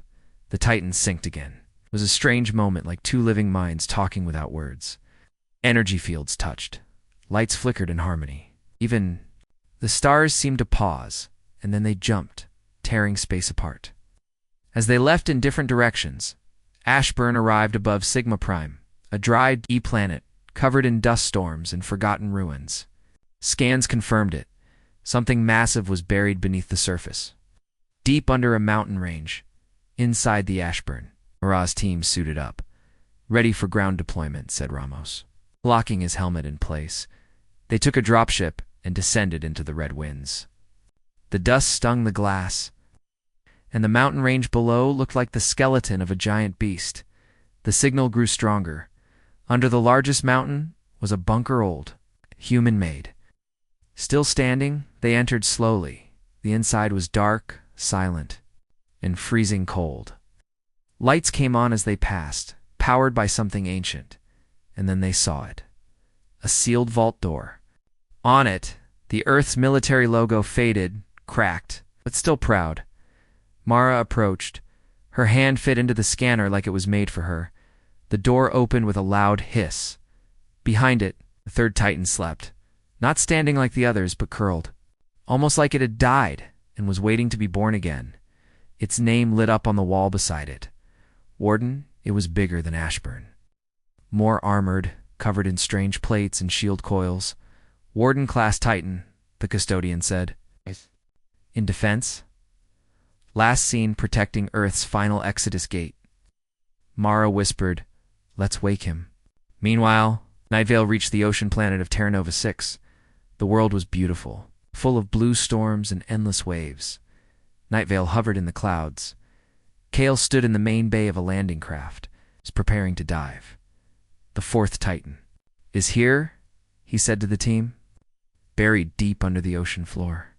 the Titans synced again. It was a strange moment, like 2 living minds talking without words. Energy fields touched. Lights flickered in harmony. Even the stars seemed to pause, and then they jumped, tearing space apart. As they left in different directions, Ashburn arrived above Sigma Prime, a dry E-planet covered in dust storms and forgotten ruins. Scans confirmed it. Something massive was buried beneath the surface. Deep under a mountain range, inside the Ashburn, Mara's team suited up. "Ready for ground deployment," said Ramos, locking his helmet in place. They took a dropship and descended into the red winds. The dust stung the glass, and the mountain range below looked like the skeleton of a giant beast. The signal grew stronger. Under the largest mountain was a bunker old, human-made. Still standing, they entered slowly. The inside was dark, silent, and freezing cold. Lights came on as they passed, powered by something ancient, and then they saw it. A sealed vault door. On it, the Earth's military logo faded, cracked, but still proud. Mara approached. Her hand fit into the scanner like it was made for her. The door opened with a loud hiss. Behind it, the third Titan slept, not standing like the others, but curled, almost like it had died and was waiting to be born again. Its name lit up on the wall beside it. Warden. It was bigger than Ashburn. More armored, covered in strange plates and shield coils. "Warden-class Titan," the custodian said. "In defense. Last seen protecting Earth's final exodus gate." Mara whispered, "Let's wake him." Meanwhile, Nightvale reached the ocean planet of Terra Nova 6. The world was beautiful, full of blue storms and endless waves. Nightvale hovered in the clouds. Cale stood in the main bay of a landing craft, was preparing to dive. The 4th Titan is here, he said to the team. Buried deep under the ocean floor.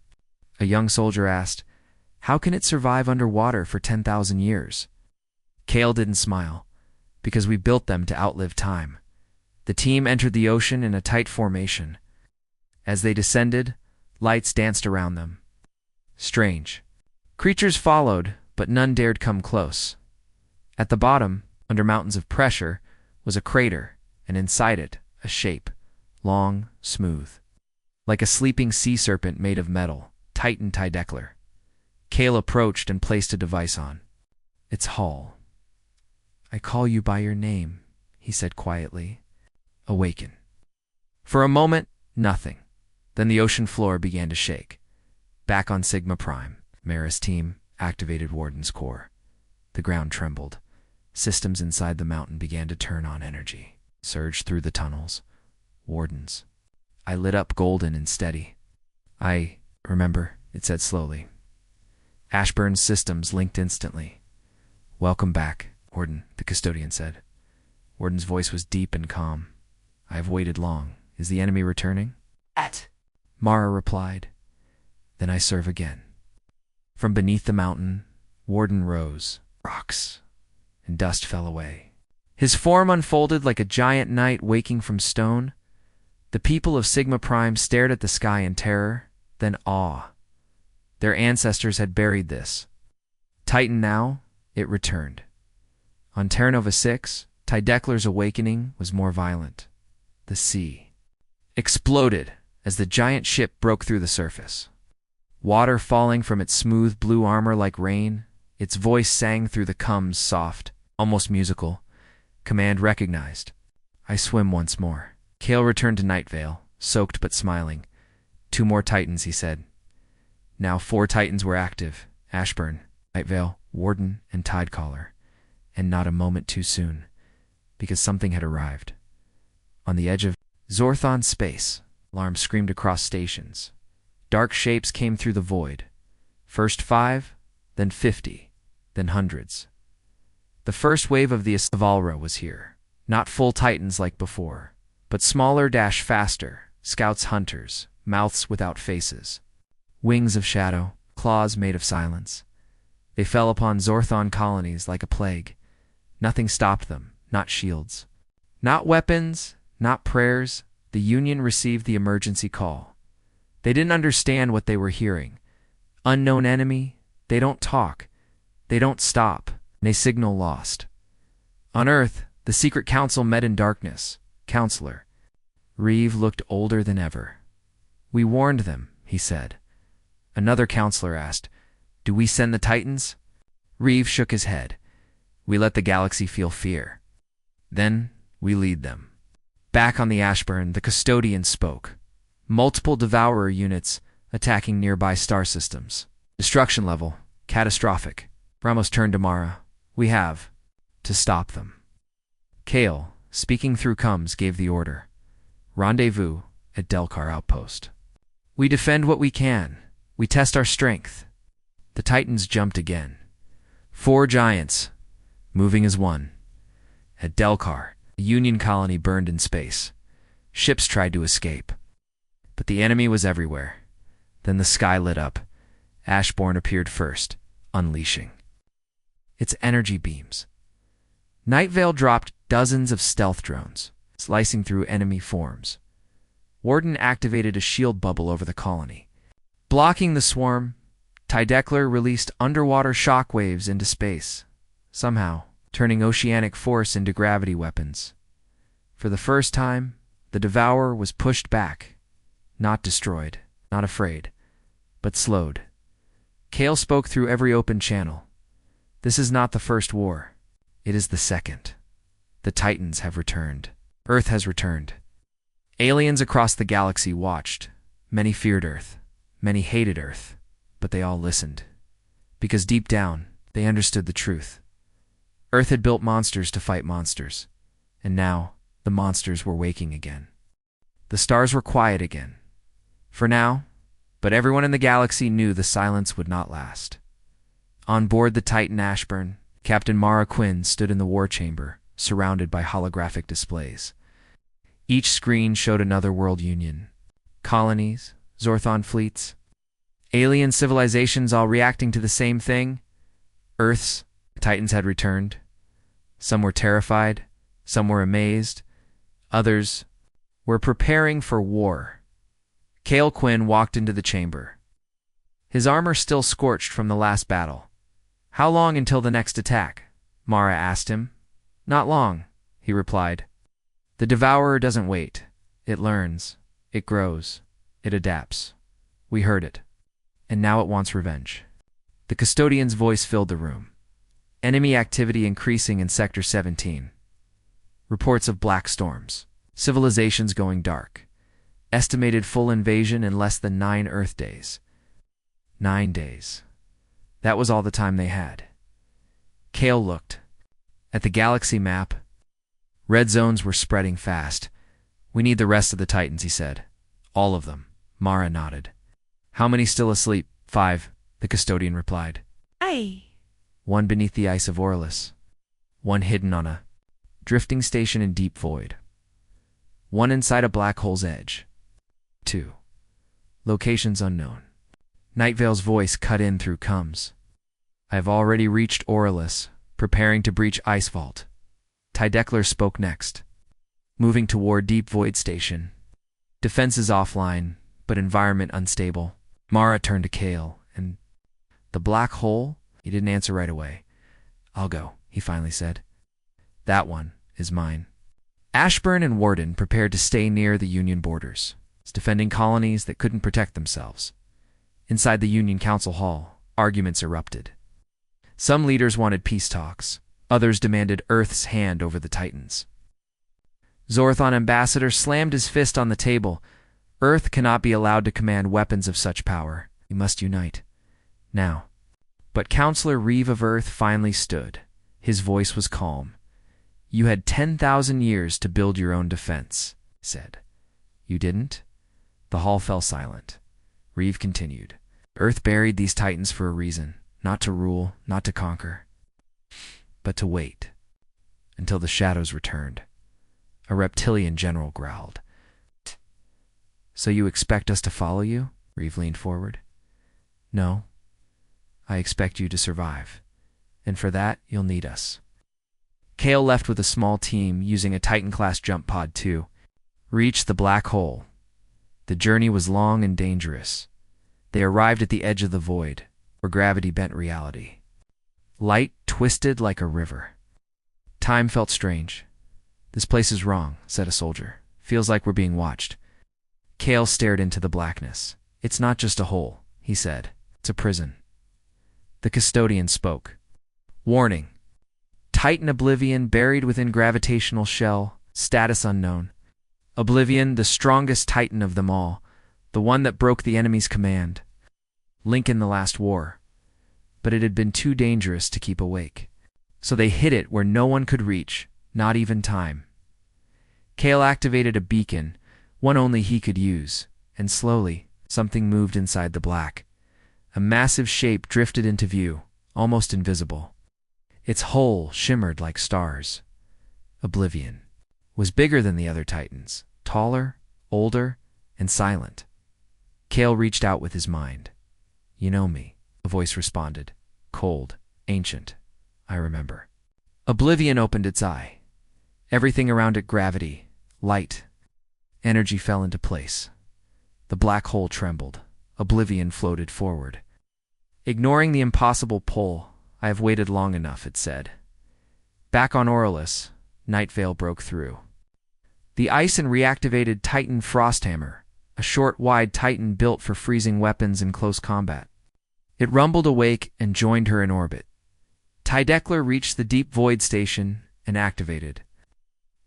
A young soldier asked, "How can it survive underwater for 10,000 years?" Cale didn't smile. "Because we built them to outlive time." The team entered the ocean in a tight formation. As they descended, lights danced around them. Strange. Creatures followed, but none dared come close. At the bottom, under mountains of pressure, was a crater, and inside it, a shape, long, smooth. Like a sleeping sea serpent made of metal, Titan Tydeckler. Cale approached and placed a device on. "It's Hall. I call you by your name," he said quietly. Awaken. For a moment, nothing. Then the ocean floor began to shake. Back on Sigma Prime, Mara's team activated Warden's core. The ground trembled. Systems inside the mountain began to turn on energy. Surged through the tunnels. Wardens. I lit up golden and steady. I remember, it said slowly. Ashburn's systems linked instantly. Welcome back, Warden, the custodian said. Warden's voice was deep and calm. I have waited long. Is the enemy returning? Mara replied. Then I serve again. From beneath the mountain, Warden rose. Rocks and dust fell away. His form unfolded like a giant knight waking from stone. The people of Sigma Prime stared at the sky in terror, then awe. Their ancestors had buried this. Titan now, it returned. On Terra Nova 6, Tydekler's awakening was more violent. The sea exploded as the giant ship broke through the surface. Water falling from its smooth blue armor like rain, its voice sang through the cums soft, almost musical. Command recognized. I swim once more. Kale returned to Night Vale, soaked but smiling. 2 more Titans, he said. Now 4 Titans were active. Ashburn, Night Vale, Warden, and Tidecaller. And not a moment too soon, because something had arrived. On the edge of Zorthon space, alarms screamed across stations. Dark shapes came through the void. First 5, then 50, then hundreds. The first wave of the Avalra was here. Not full Titans like before, but smaller - faster, scouts hunters, mouths without faces. Wings of shadow, claws made of silence. They fell upon Zorthon colonies like a plague. Nothing stopped them, not shields. Not weapons, not prayers. The Union received the emergency call. They didn't understand what they were hearing. Unknown enemy, they don't talk. They don't stop. A signal lost. On Earth, the secret council met in darkness. Counselor. Reeve looked older than ever. We warned them, he said. Another counselor asked, do we send the Titans? Reeve shook his head. We let the galaxy feel fear. Then we lead them. Back on the Ashburn, the custodian spoke. Multiple Devourer units attacking nearby star systems. Destruction level, catastrophic. Ramos turned to Mara. We have to stop them. Kale, speaking through comms, gave the order. Rendezvous at Delcar Outpost. We defend what we can. We test our strength. The Titans jumped again. 4 giants, moving as one. At Delcar, a Union colony burned in space. Ships tried to escape. But the enemy was everywhere. Then the sky lit up. Ashbourne appeared first, unleashing its energy beams. Night Vale dropped dozens of stealth drones, slicing through enemy forms. Warden activated a shield bubble over the colony. Blocking the swarm, Tydekler released underwater shockwaves into space, somehow turning oceanic force into gravity weapons. For the first time, the Devourer was pushed back, not destroyed, not afraid, but slowed. Kale spoke through every open channel. This is not the first war. It is the second. The Titans have returned. Earth has returned. Aliens across the galaxy watched. Many feared Earth. Many hated Earth. But they all listened. Because deep down, they understood the truth. Earth had built monsters to fight monsters. And now, the monsters were waking again. The stars were quiet again. For now, but everyone in the galaxy knew the silence would not last. On board the Titan Ashburn, Captain Mara Quinn stood in the war chamber, surrounded by holographic displays. Each screen showed another world union. Colonies, Zorthon fleets, alien civilizations all reacting to the same thing. Earth's Titans had returned. Some were terrified, some were amazed, others were preparing for war. Kale Quinn walked into the chamber. His armor still scorched from the last battle. How long until the next attack? Mara asked him. Not long, he replied. The Devourer doesn't wait. It learns. It grows. It adapts. We heard it. And now it wants revenge. The custodian's voice filled the room. Enemy activity increasing in Sector 17. Reports of black storms. Civilizations going dark. Estimated full invasion in less than 9 Earth days. 9 days. That was all the time they had. Cale looked at the galaxy map. Red zones were spreading fast. "We need the rest of the Titans," he said. "All of them." Mara nodded. "How many still asleep?" "5," the custodian replied. Aye. "One beneath the ice of Orlis. One hidden on a drifting station in deep void. One inside a black hole's edge. 2. Locations unknown." Nightvale's voice cut in through Cums. "I have already reached Orlis, preparing to breach Ice Vault." Tydeckler spoke next. "Moving toward Deep Void Station. Defenses offline, but environment unstable." Mara turned to Cale, and "The black hole?" He didn't answer right away. "I'll go," he finally said. "That one is mine." Ashburn and Warden prepared to stay near the Union borders, defending colonies that couldn't protect themselves. Inside the Union Council Hall, arguments erupted. Some leaders wanted peace talks. Others demanded Earth's hand over the Titans. Zorthon Ambassador slammed his fist on the table. "Earth cannot be allowed to command weapons of such power. We must unite. Now." But Counselor Reeve of Earth finally stood. His voice was calm. "You had 10,000 years to build your own defense," he said. "You didn't?" The hall fell silent. Reeve continued. "Earth buried these Titans for a reason. Not to rule, not to conquer, but to wait. Until the shadows returned." A reptilian general growled. "So you expect us to follow you?" Reeve leaned forward. "No. I expect you to survive. And for that, you'll need us." Cale left with a small team using a Titan-class jump pod to reach the black hole. The journey was long and dangerous. They arrived at the edge of the void, where gravity bent reality. Light twisted like a river. Time felt strange. "This place is wrong," said a soldier. "Feels like we're being watched." Cale stared into the blackness. "It's not just a hole," he said. "It's a prison." The custodian spoke. "Warning. Titan Oblivion buried within gravitational shell. Status unknown. Oblivion, the strongest Titan of them all. The one that broke the enemy's command. Link in the last war. But it had been too dangerous to keep awake. So they hid it where no one could reach, not even time." Cale activated a beacon, one only he could use, and slowly, something moved inside the black. A massive shape drifted into view, almost invisible. Its hull shimmered like stars. Oblivion was bigger than the other Titans, taller, older, and silent. Cale reached out with his mind. "You know me," a voice responded. "Cold, ancient. I remember." Oblivion opened its eye. Everything around it gravity, light. Energy fell into place. The black hole trembled. Oblivion floated forward. "Ignoring the impossible pull, I have waited long enough," it said. Back on Orlis, Nightvale broke through. The ice and reactivated Titan Frosthammer, a short, wide Titan built for freezing weapons in close combat. It rumbled awake and joined her in orbit. Tydeckler reached the Deep Void Station and activated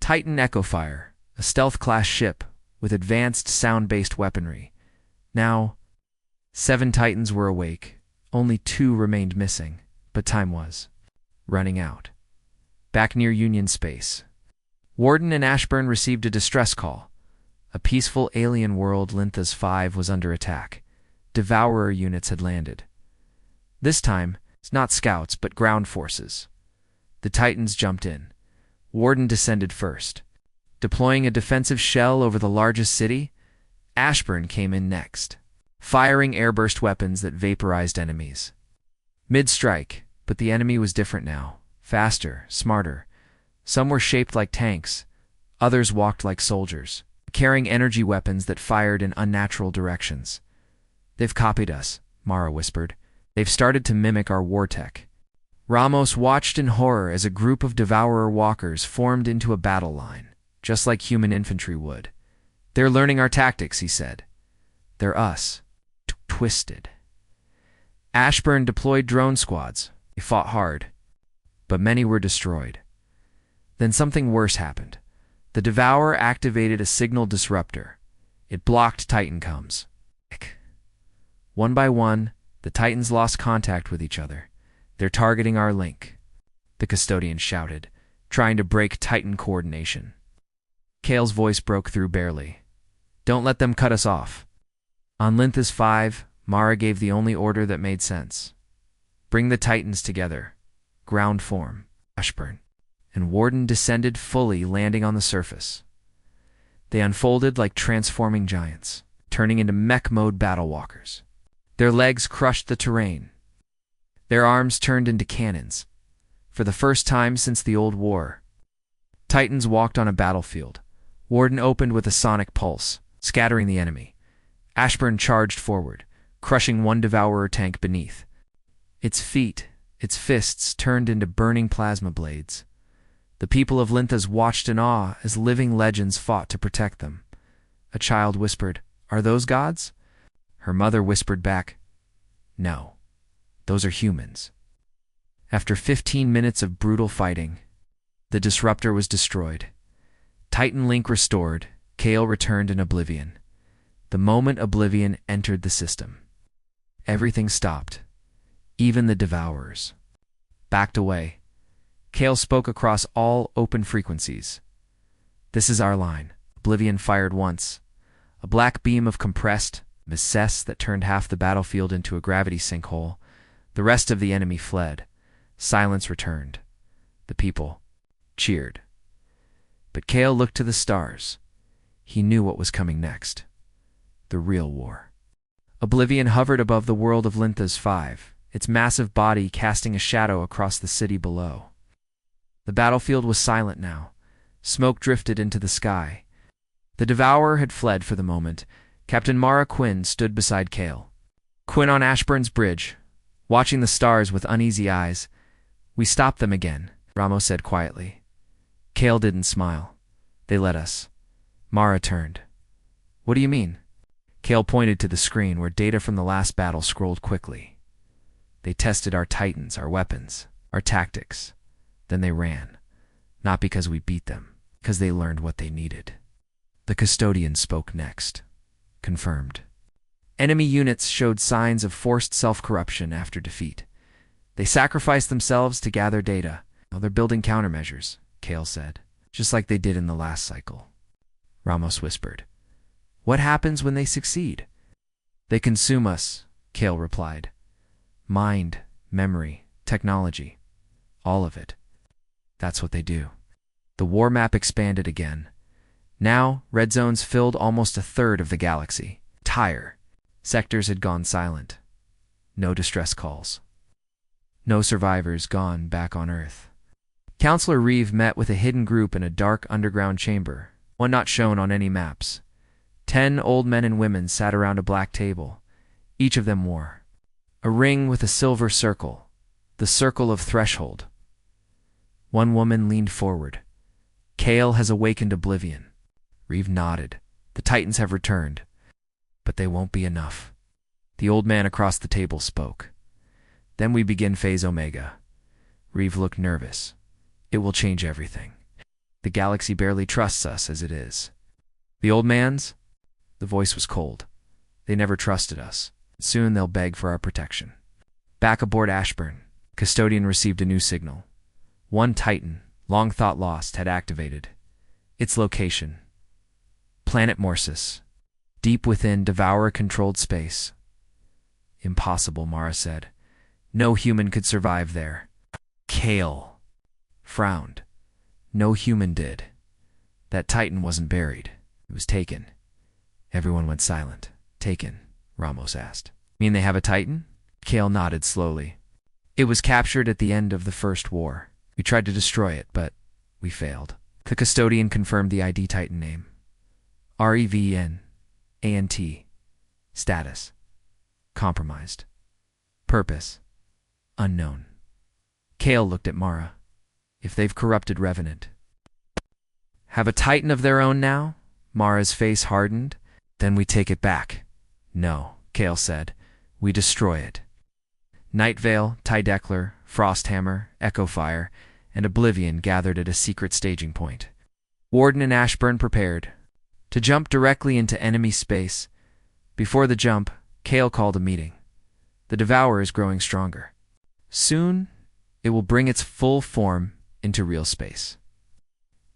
Titan Echofire, a stealth-class ship with advanced sound-based weaponry. Now, 7 Titans were awake. Only 2 remained missing, but time was running out. Back near Union Space, Warden and Ashburn received a distress call. A peaceful alien world, Linthas 5, was under attack. Devourer units had landed. This time, it's not scouts, but ground forces. The Titans jumped in. Warden descended first. Deploying a defensive shell over the largest city, Ashburn came in next, firing airburst weapons that vaporized enemies. Mid-strike, but the enemy was different now. Faster, smarter. Some were shaped like tanks. Others walked like soldiers, carrying energy weapons that fired in unnatural directions. "They've copied us," Mara whispered. "They've started to mimic our war tech." Ramos watched in horror as a group of Devourer walkers formed into a battle line, just like human infantry would. "They're learning our tactics," he said. "They're us. Twisted." Ashburn deployed drone squads. They fought hard, but many were destroyed. Then something worse happened. The Devourer activated a signal disruptor. It blocked Titan comms. One by one, the Titans lost contact with each other. They're targeting our link, the custodian shouted, trying to break Titan coordination. Kale's voice broke through barely. Don't let them cut us off. On Linthas 5, Mara gave the only order that made sense. Bring the Titans together. Ground form. Ashburn. And Warden descended fully, landing on the surface. They unfolded like transforming giants, turning into mech-mode battle walkers. Their legs crushed the terrain. Their arms turned into cannons. For the first time since the old war, Titans walked on a battlefield. Warden opened with a sonic pulse, scattering the enemy. Ashburn charged forward, crushing one Devourer tank beneath. Its feet, its fists turned into burning plasma blades. The people of Linthas watched in awe as living legends fought to protect them. A child whispered, "Are those gods?" Her mother whispered back, "No, those are humans." After 15 minutes of brutal fighting, the disruptor was destroyed. Titan Link restored, Kale returned in oblivion. The moment oblivion entered the system, everything stopped. Even the Devourers backed away. Kale spoke across all open frequencies. "This is our line." Oblivion fired once. A black beam of compressed miscess that turned half the battlefield into a gravity sinkhole. The rest of the enemy fled. Silence returned. The people cheered. But Kale looked to the stars. He knew what was coming next. The real war. Oblivion hovered above the world of Linthas 5, its massive body casting a shadow across the city below. The battlefield was silent now. Smoke drifted into the sky. The Devourer had fled for the moment. Captain Mara Quinn stood beside Kale. Quinn on Ashburn's bridge, watching the stars with uneasy eyes. "We stopped them again," Ramos said quietly. Kale didn't smile. "They let us." Mara turned. "What do you mean?" Kale pointed to the screen where data from the last battle scrolled quickly. "They tested our Titans, our weapons, our tactics. Then they ran. Not because we beat them, because they learned what they needed." The custodian spoke next. Confirmed. Enemy units showed signs of forced self-corruption after defeat. They sacrificed themselves to gather data. "Well, they're building countermeasures," Kale said, "just like they did in the last cycle." Ramos whispered, "What happens when they succeed?" "They consume us," Kale replied. "Mind, memory, technology. All of it. That's what they do." The war map expanded again. Now, red zones filled almost a third of the galaxy. Entire sectors had gone silent. No distress calls. No survivors gone back on Earth. Counselor Reeve met with a hidden group in a dark underground chamber, one not shown on any maps. 10 old men and women sat around a black table. Each of them wore a ring with a silver circle, the circle of threshold. One woman leaned forward. "Kale has awakened oblivion." Reeve nodded. "The Titans have returned. But they won't be enough." The old man across the table spoke. "Then we begin Phase Omega." Reeve looked nervous. "It will change everything. The galaxy barely trusts us as it is." "The old man's?" The voice was cold. "They never trusted us. Soon they'll beg for our protection." Back aboard Ashburn, Custodian received a new signal. One Titan, long thought lost, had activated. Its location: Planet Morsis, deep within Devourer-controlled space. "Impossible," Mara said. "No human could survive there." Kale frowned. "No human did. That Titan wasn't buried. It was taken." Everyone went silent. "Taken?" Ramos asked. "Mean they have a Titan?" Kale nodded slowly. "It was captured at the end of the First War. We tried to destroy it, but we failed." The custodian confirmed the ID Titan name. REVN-ANT. Status: compromised. Purpose: unknown. Kale looked at Mara. "If they've corrupted Revenant." "Have a Titan of their own now?" Mara's face hardened. "Then we take it back." "No," Kale said. "We destroy it." Nightveil, Tydeckler, Frosthammer, Echofire, and Oblivion gathered at a secret staging point. Warden and Ashburn prepared to jump directly into enemy space. Before the jump, Kale called a meeting. The Devourer is growing stronger. Soon, it will bring its full form into real space.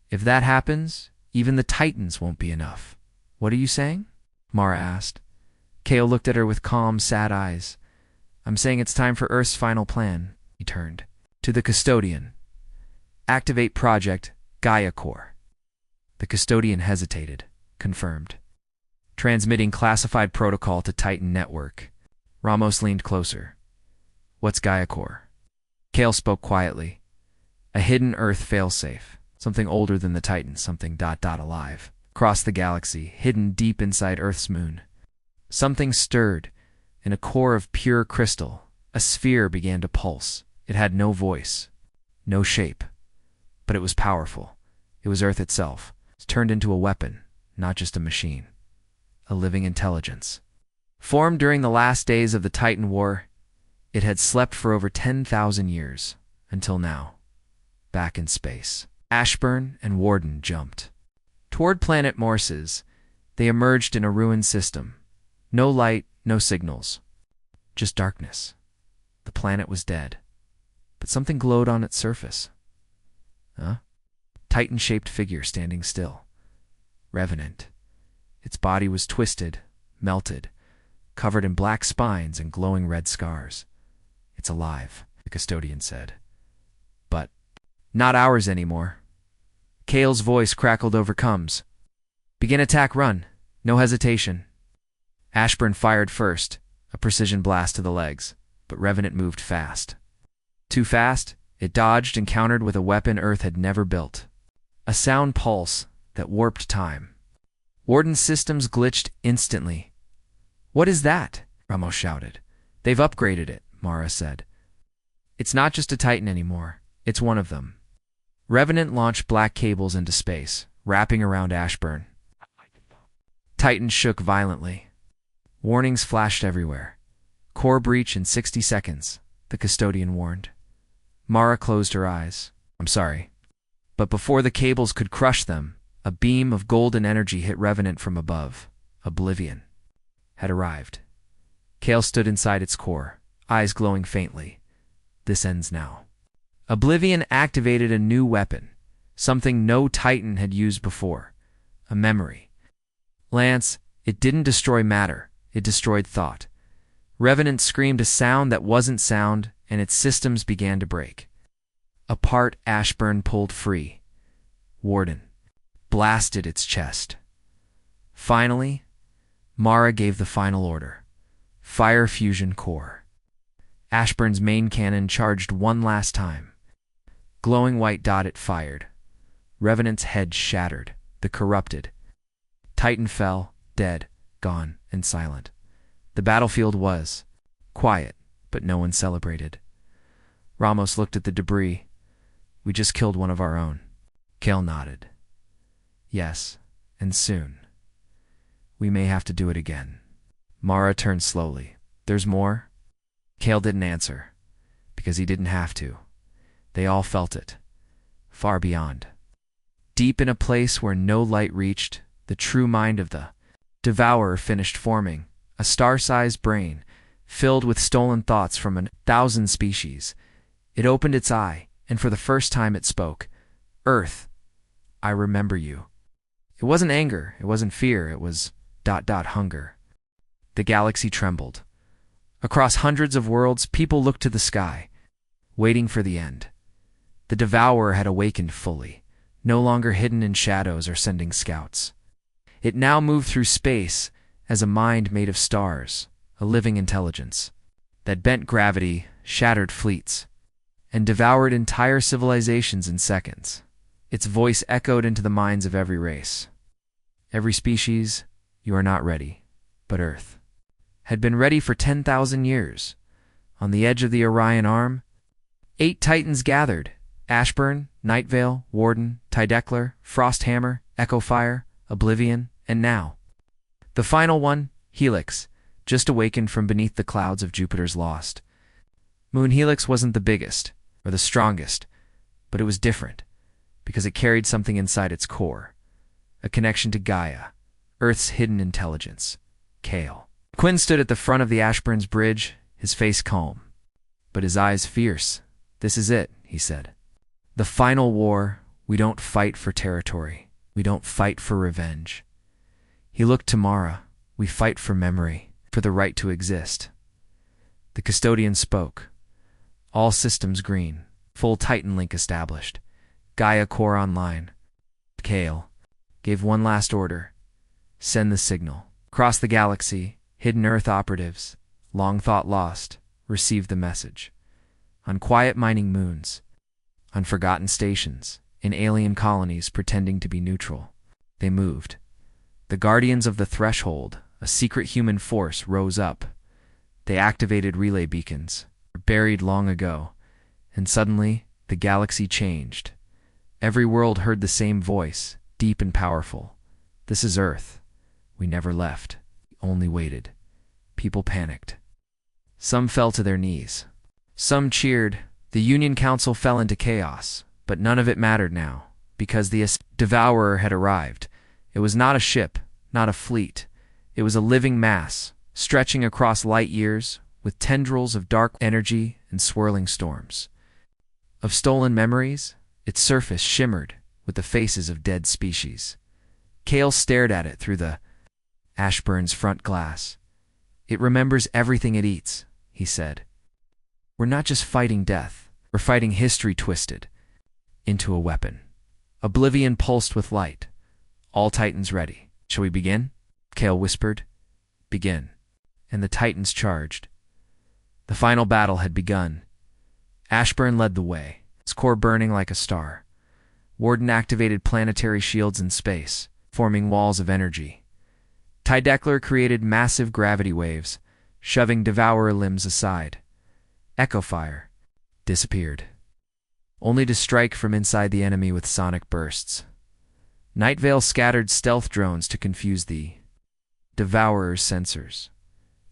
If that happens, even the Titans won't be enough. What are you saying? Mara asked. Kale looked at her with calm, sad eyes. I'm saying it's time for Earth's final plan. He turned to the custodian. Activate Project Gaia Core. The custodian hesitated, confirmed. Transmitting classified protocol to Titan Network. Ramos leaned closer. What's Gaia Core? Kale spoke quietly. A hidden Earth failsafe. Something older than the Titans, something alive. Across the galaxy, hidden deep inside Earth's moon. Something stirred. In a core of pure crystal, a sphere began to pulse. It had no voice, no shape. But it was powerful. It was Earth itself. It turned into a weapon, not just a machine. A living intelligence. Formed during the last days of the Titan War, it had slept for over 10,000 years, until now. Back in space. Ashburn and Warden jumped. Toward planet Morses, they emerged in a ruined system. No light, no signals. Just darkness. The planet was dead. But something glowed on its surface. Titan-shaped figure standing still. Revenant. Its body was twisted, melted, covered in black spines and glowing red scars. It's alive, the custodian said. But not ours anymore. Kale's voice crackled over comms. Begin attack run. No hesitation. Ashburn fired first, a precision blast to the legs, but Revenant moved fast. Too fast, it dodged and countered with a weapon Earth had never built. A sound pulse that warped time. Warden's systems glitched instantly. What is that? Ramos shouted. They've upgraded it, Mara said. It's not just a Titan anymore. It's one of them. Revenant launched black cables into space, wrapping around Ashburn. Titan shook violently. Warnings flashed everywhere. Core breach in 60 seconds, the custodian warned. Mara closed her eyes. I'm sorry. But before the cables could crush them, a beam of golden energy hit Revenant from above. Oblivion had arrived. Kale stood inside its core, eyes glowing faintly. This ends now. Oblivion activated a new weapon, something no Titan had used before. A memory. Lance, it didn't destroy matter. It destroyed thought. Revenant screamed a sound that wasn't sound, and its systems began to break. A part Ashburn pulled free. Warden blasted its chest. Finally, Mara gave the final order. Fire fusion core. Ashburn's main cannon charged one last time. Glowing white dot it fired. Revenant's head shattered, the corrupted. Titan fell, dead, gone, and silent. The battlefield was quiet, but no one celebrated. Ramos looked at the debris. We just killed one of our own. Kale nodded. Yes, and soon. We may have to do it again. Mara turned slowly. There's more? Kale didn't answer, because he didn't have to. They all felt it. Far beyond. Deep in a place where no light reached, the true mind of the Devourer finished forming, a star-sized brain, filled with stolen thoughts from 1,000 species. It opened its eye, and for the first time it spoke. Earth, I remember you. It wasn't anger, it wasn't fear, it was ... hunger. The galaxy trembled. Across hundreds of worlds, people looked to the sky, waiting for the end. The Devourer had awakened fully, no longer hidden in shadows or sending scouts. It now moved through space as a mind made of stars, a living intelligence that bent gravity, shattered fleets, and devoured entire civilizations in seconds. Its voice echoed into the minds of every race. Every species, you are not ready, but Earth had been ready for 10,000 years. On the edge of the Orion Arm, 8 Titans gathered: Ashburn, Nightveil, Warden, Tydekler, Frosthammer, Echofire, Oblivion, and now the final one, Helix, just awakened from beneath the clouds of Jupiter's Lost. Moon Helix wasn't the biggest or the strongest, But it was different, because it carried something inside its core, a connection to Gaia, Earth's hidden intelligence. Kale. Quinn stood at the front of the Ashburns Bridge, his face calm, but his eyes fierce. "This is it," he said. "The final war. We don't fight for territory. We don't fight for revenge." He looked to Mara. "We fight for memory, for the right to exist." The custodian spoke. All systems green. Full Titan link established. Gaia core online. Kale gave one last order. "Send the signal. Across the galaxy, hidden Earth operatives, long thought lost, receive the message. On quiet mining moons, on forgotten stations, in alien colonies pretending to be neutral." They moved. The Guardians of the Threshold, a secret human force, rose up. They activated relay beacons, buried long ago, and suddenly the galaxy changed. Every world heard the same voice, deep and powerful. "This is Earth. We never left. We only waited." People panicked. Some fell to their knees. Some cheered. The Union Council fell into chaos, but none of it mattered now, because the Devourer had arrived. It was not a ship, not a fleet. It was a living mass, stretching across light years, with tendrils of dark energy and swirling storms. Of stolen memories, its surface shimmered with the faces of dead species. Kale stared at it through the Ashburn's front glass. "It remembers everything it eats," he said. "We're not just fighting death. We're fighting history twisted into a weapon." Oblivion pulsed with light. All Titans ready. "Shall we begin?" Kale whispered. "Begin." And the Titans charged. The final battle had begun. Ashburn led the way, its core burning like a star. Warden activated planetary shields in space, forming walls of energy. Tydeckler created massive gravity waves, shoving Devourer limbs aside. Echofire disappeared, only to strike from inside the enemy with sonic bursts. Nightveil scattered stealth drones to confuse the Devourer's sensors.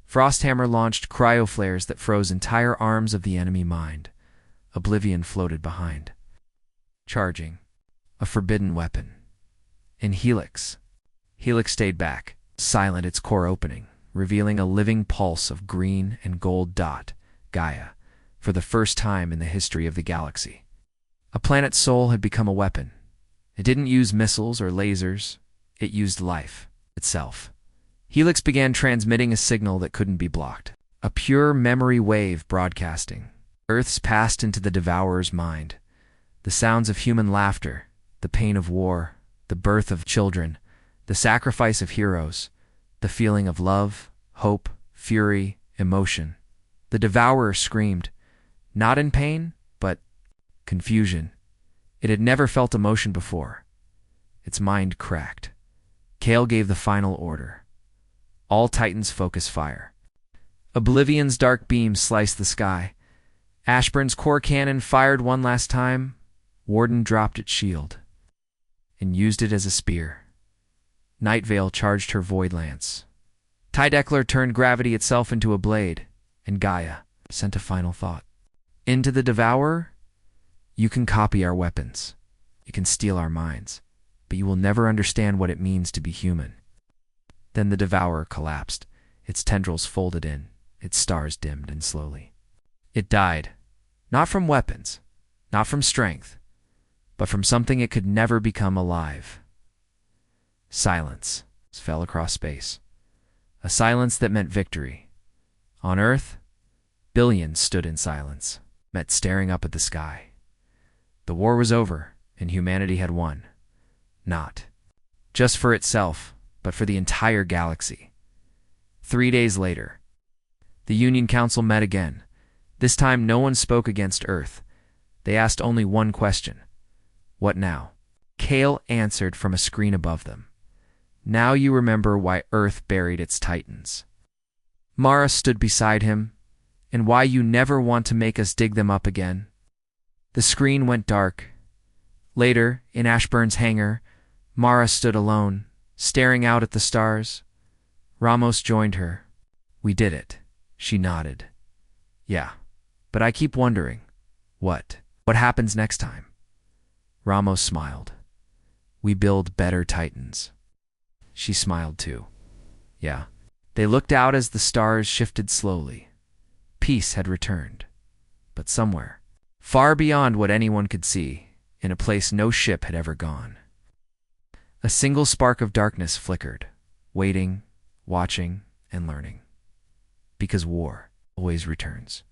Frosthammer launched cryoflares that froze entire arms of the enemy mind. Oblivion floated behind, charging a forbidden weapon. In Helix stayed back, silent, its core opening, revealing a living pulse of green and gold dot, Gaia, for the first time in the history of the galaxy. A planet's soul had become a weapon. It didn't use missiles or lasers. It used life itself. Helix began transmitting a signal that couldn't be blocked. A pure memory wave broadcasting. Earth's passed into the Devourer's mind. The sounds of human laughter, the pain of war, the birth of children, the sacrifice of heroes, the feeling of love, hope, fury, emotion. The Devourer screamed, not in pain, but confusion. It had never felt emotion before. Its mind cracked. Kale gave the final order. All Titans focus fire. Oblivion's dark beams sliced the sky. Ashburn's core cannon fired one last time. Warden dropped its shield and used it as a spear. Nightveil charged her void lance. Tydeckler turned gravity itself into a blade, and Gaia sent a final thought. Into the Devourer? You can copy our weapons. You can steal our minds, but you will never understand what it means to be human. Then the Devourer collapsed, its tendrils folded in, its stars dimmed and slowly. It died, not from weapons, not from strength, but from something it could never become alive. Silence fell across space, a silence that meant victory. On Earth, billions stood in silence, met staring up at the sky. The war was over, and humanity had won. Not just for itself, but for the entire galaxy. 3 days later, the Union Council met again. This time no one spoke against Earth. They asked only one question. What now? Kale answered from a screen above them. Now you remember why Earth buried its Titans. Mara stood beside him, and why you never want to make us dig them up again. The screen went dark. Later, in Ashburn's hangar, Mara stood alone, staring out at the stars. Ramos joined her. We did it. She nodded. Yeah, but I keep wondering, what happens next time? Ramos smiled. We build better Titans. She smiled too. Yeah. They looked out as the stars shifted slowly. Peace had returned. But somewhere, far beyond what anyone could see, in a place no ship had ever gone, a single spark of darkness flickered, waiting, watching, and learning. Because war always returns.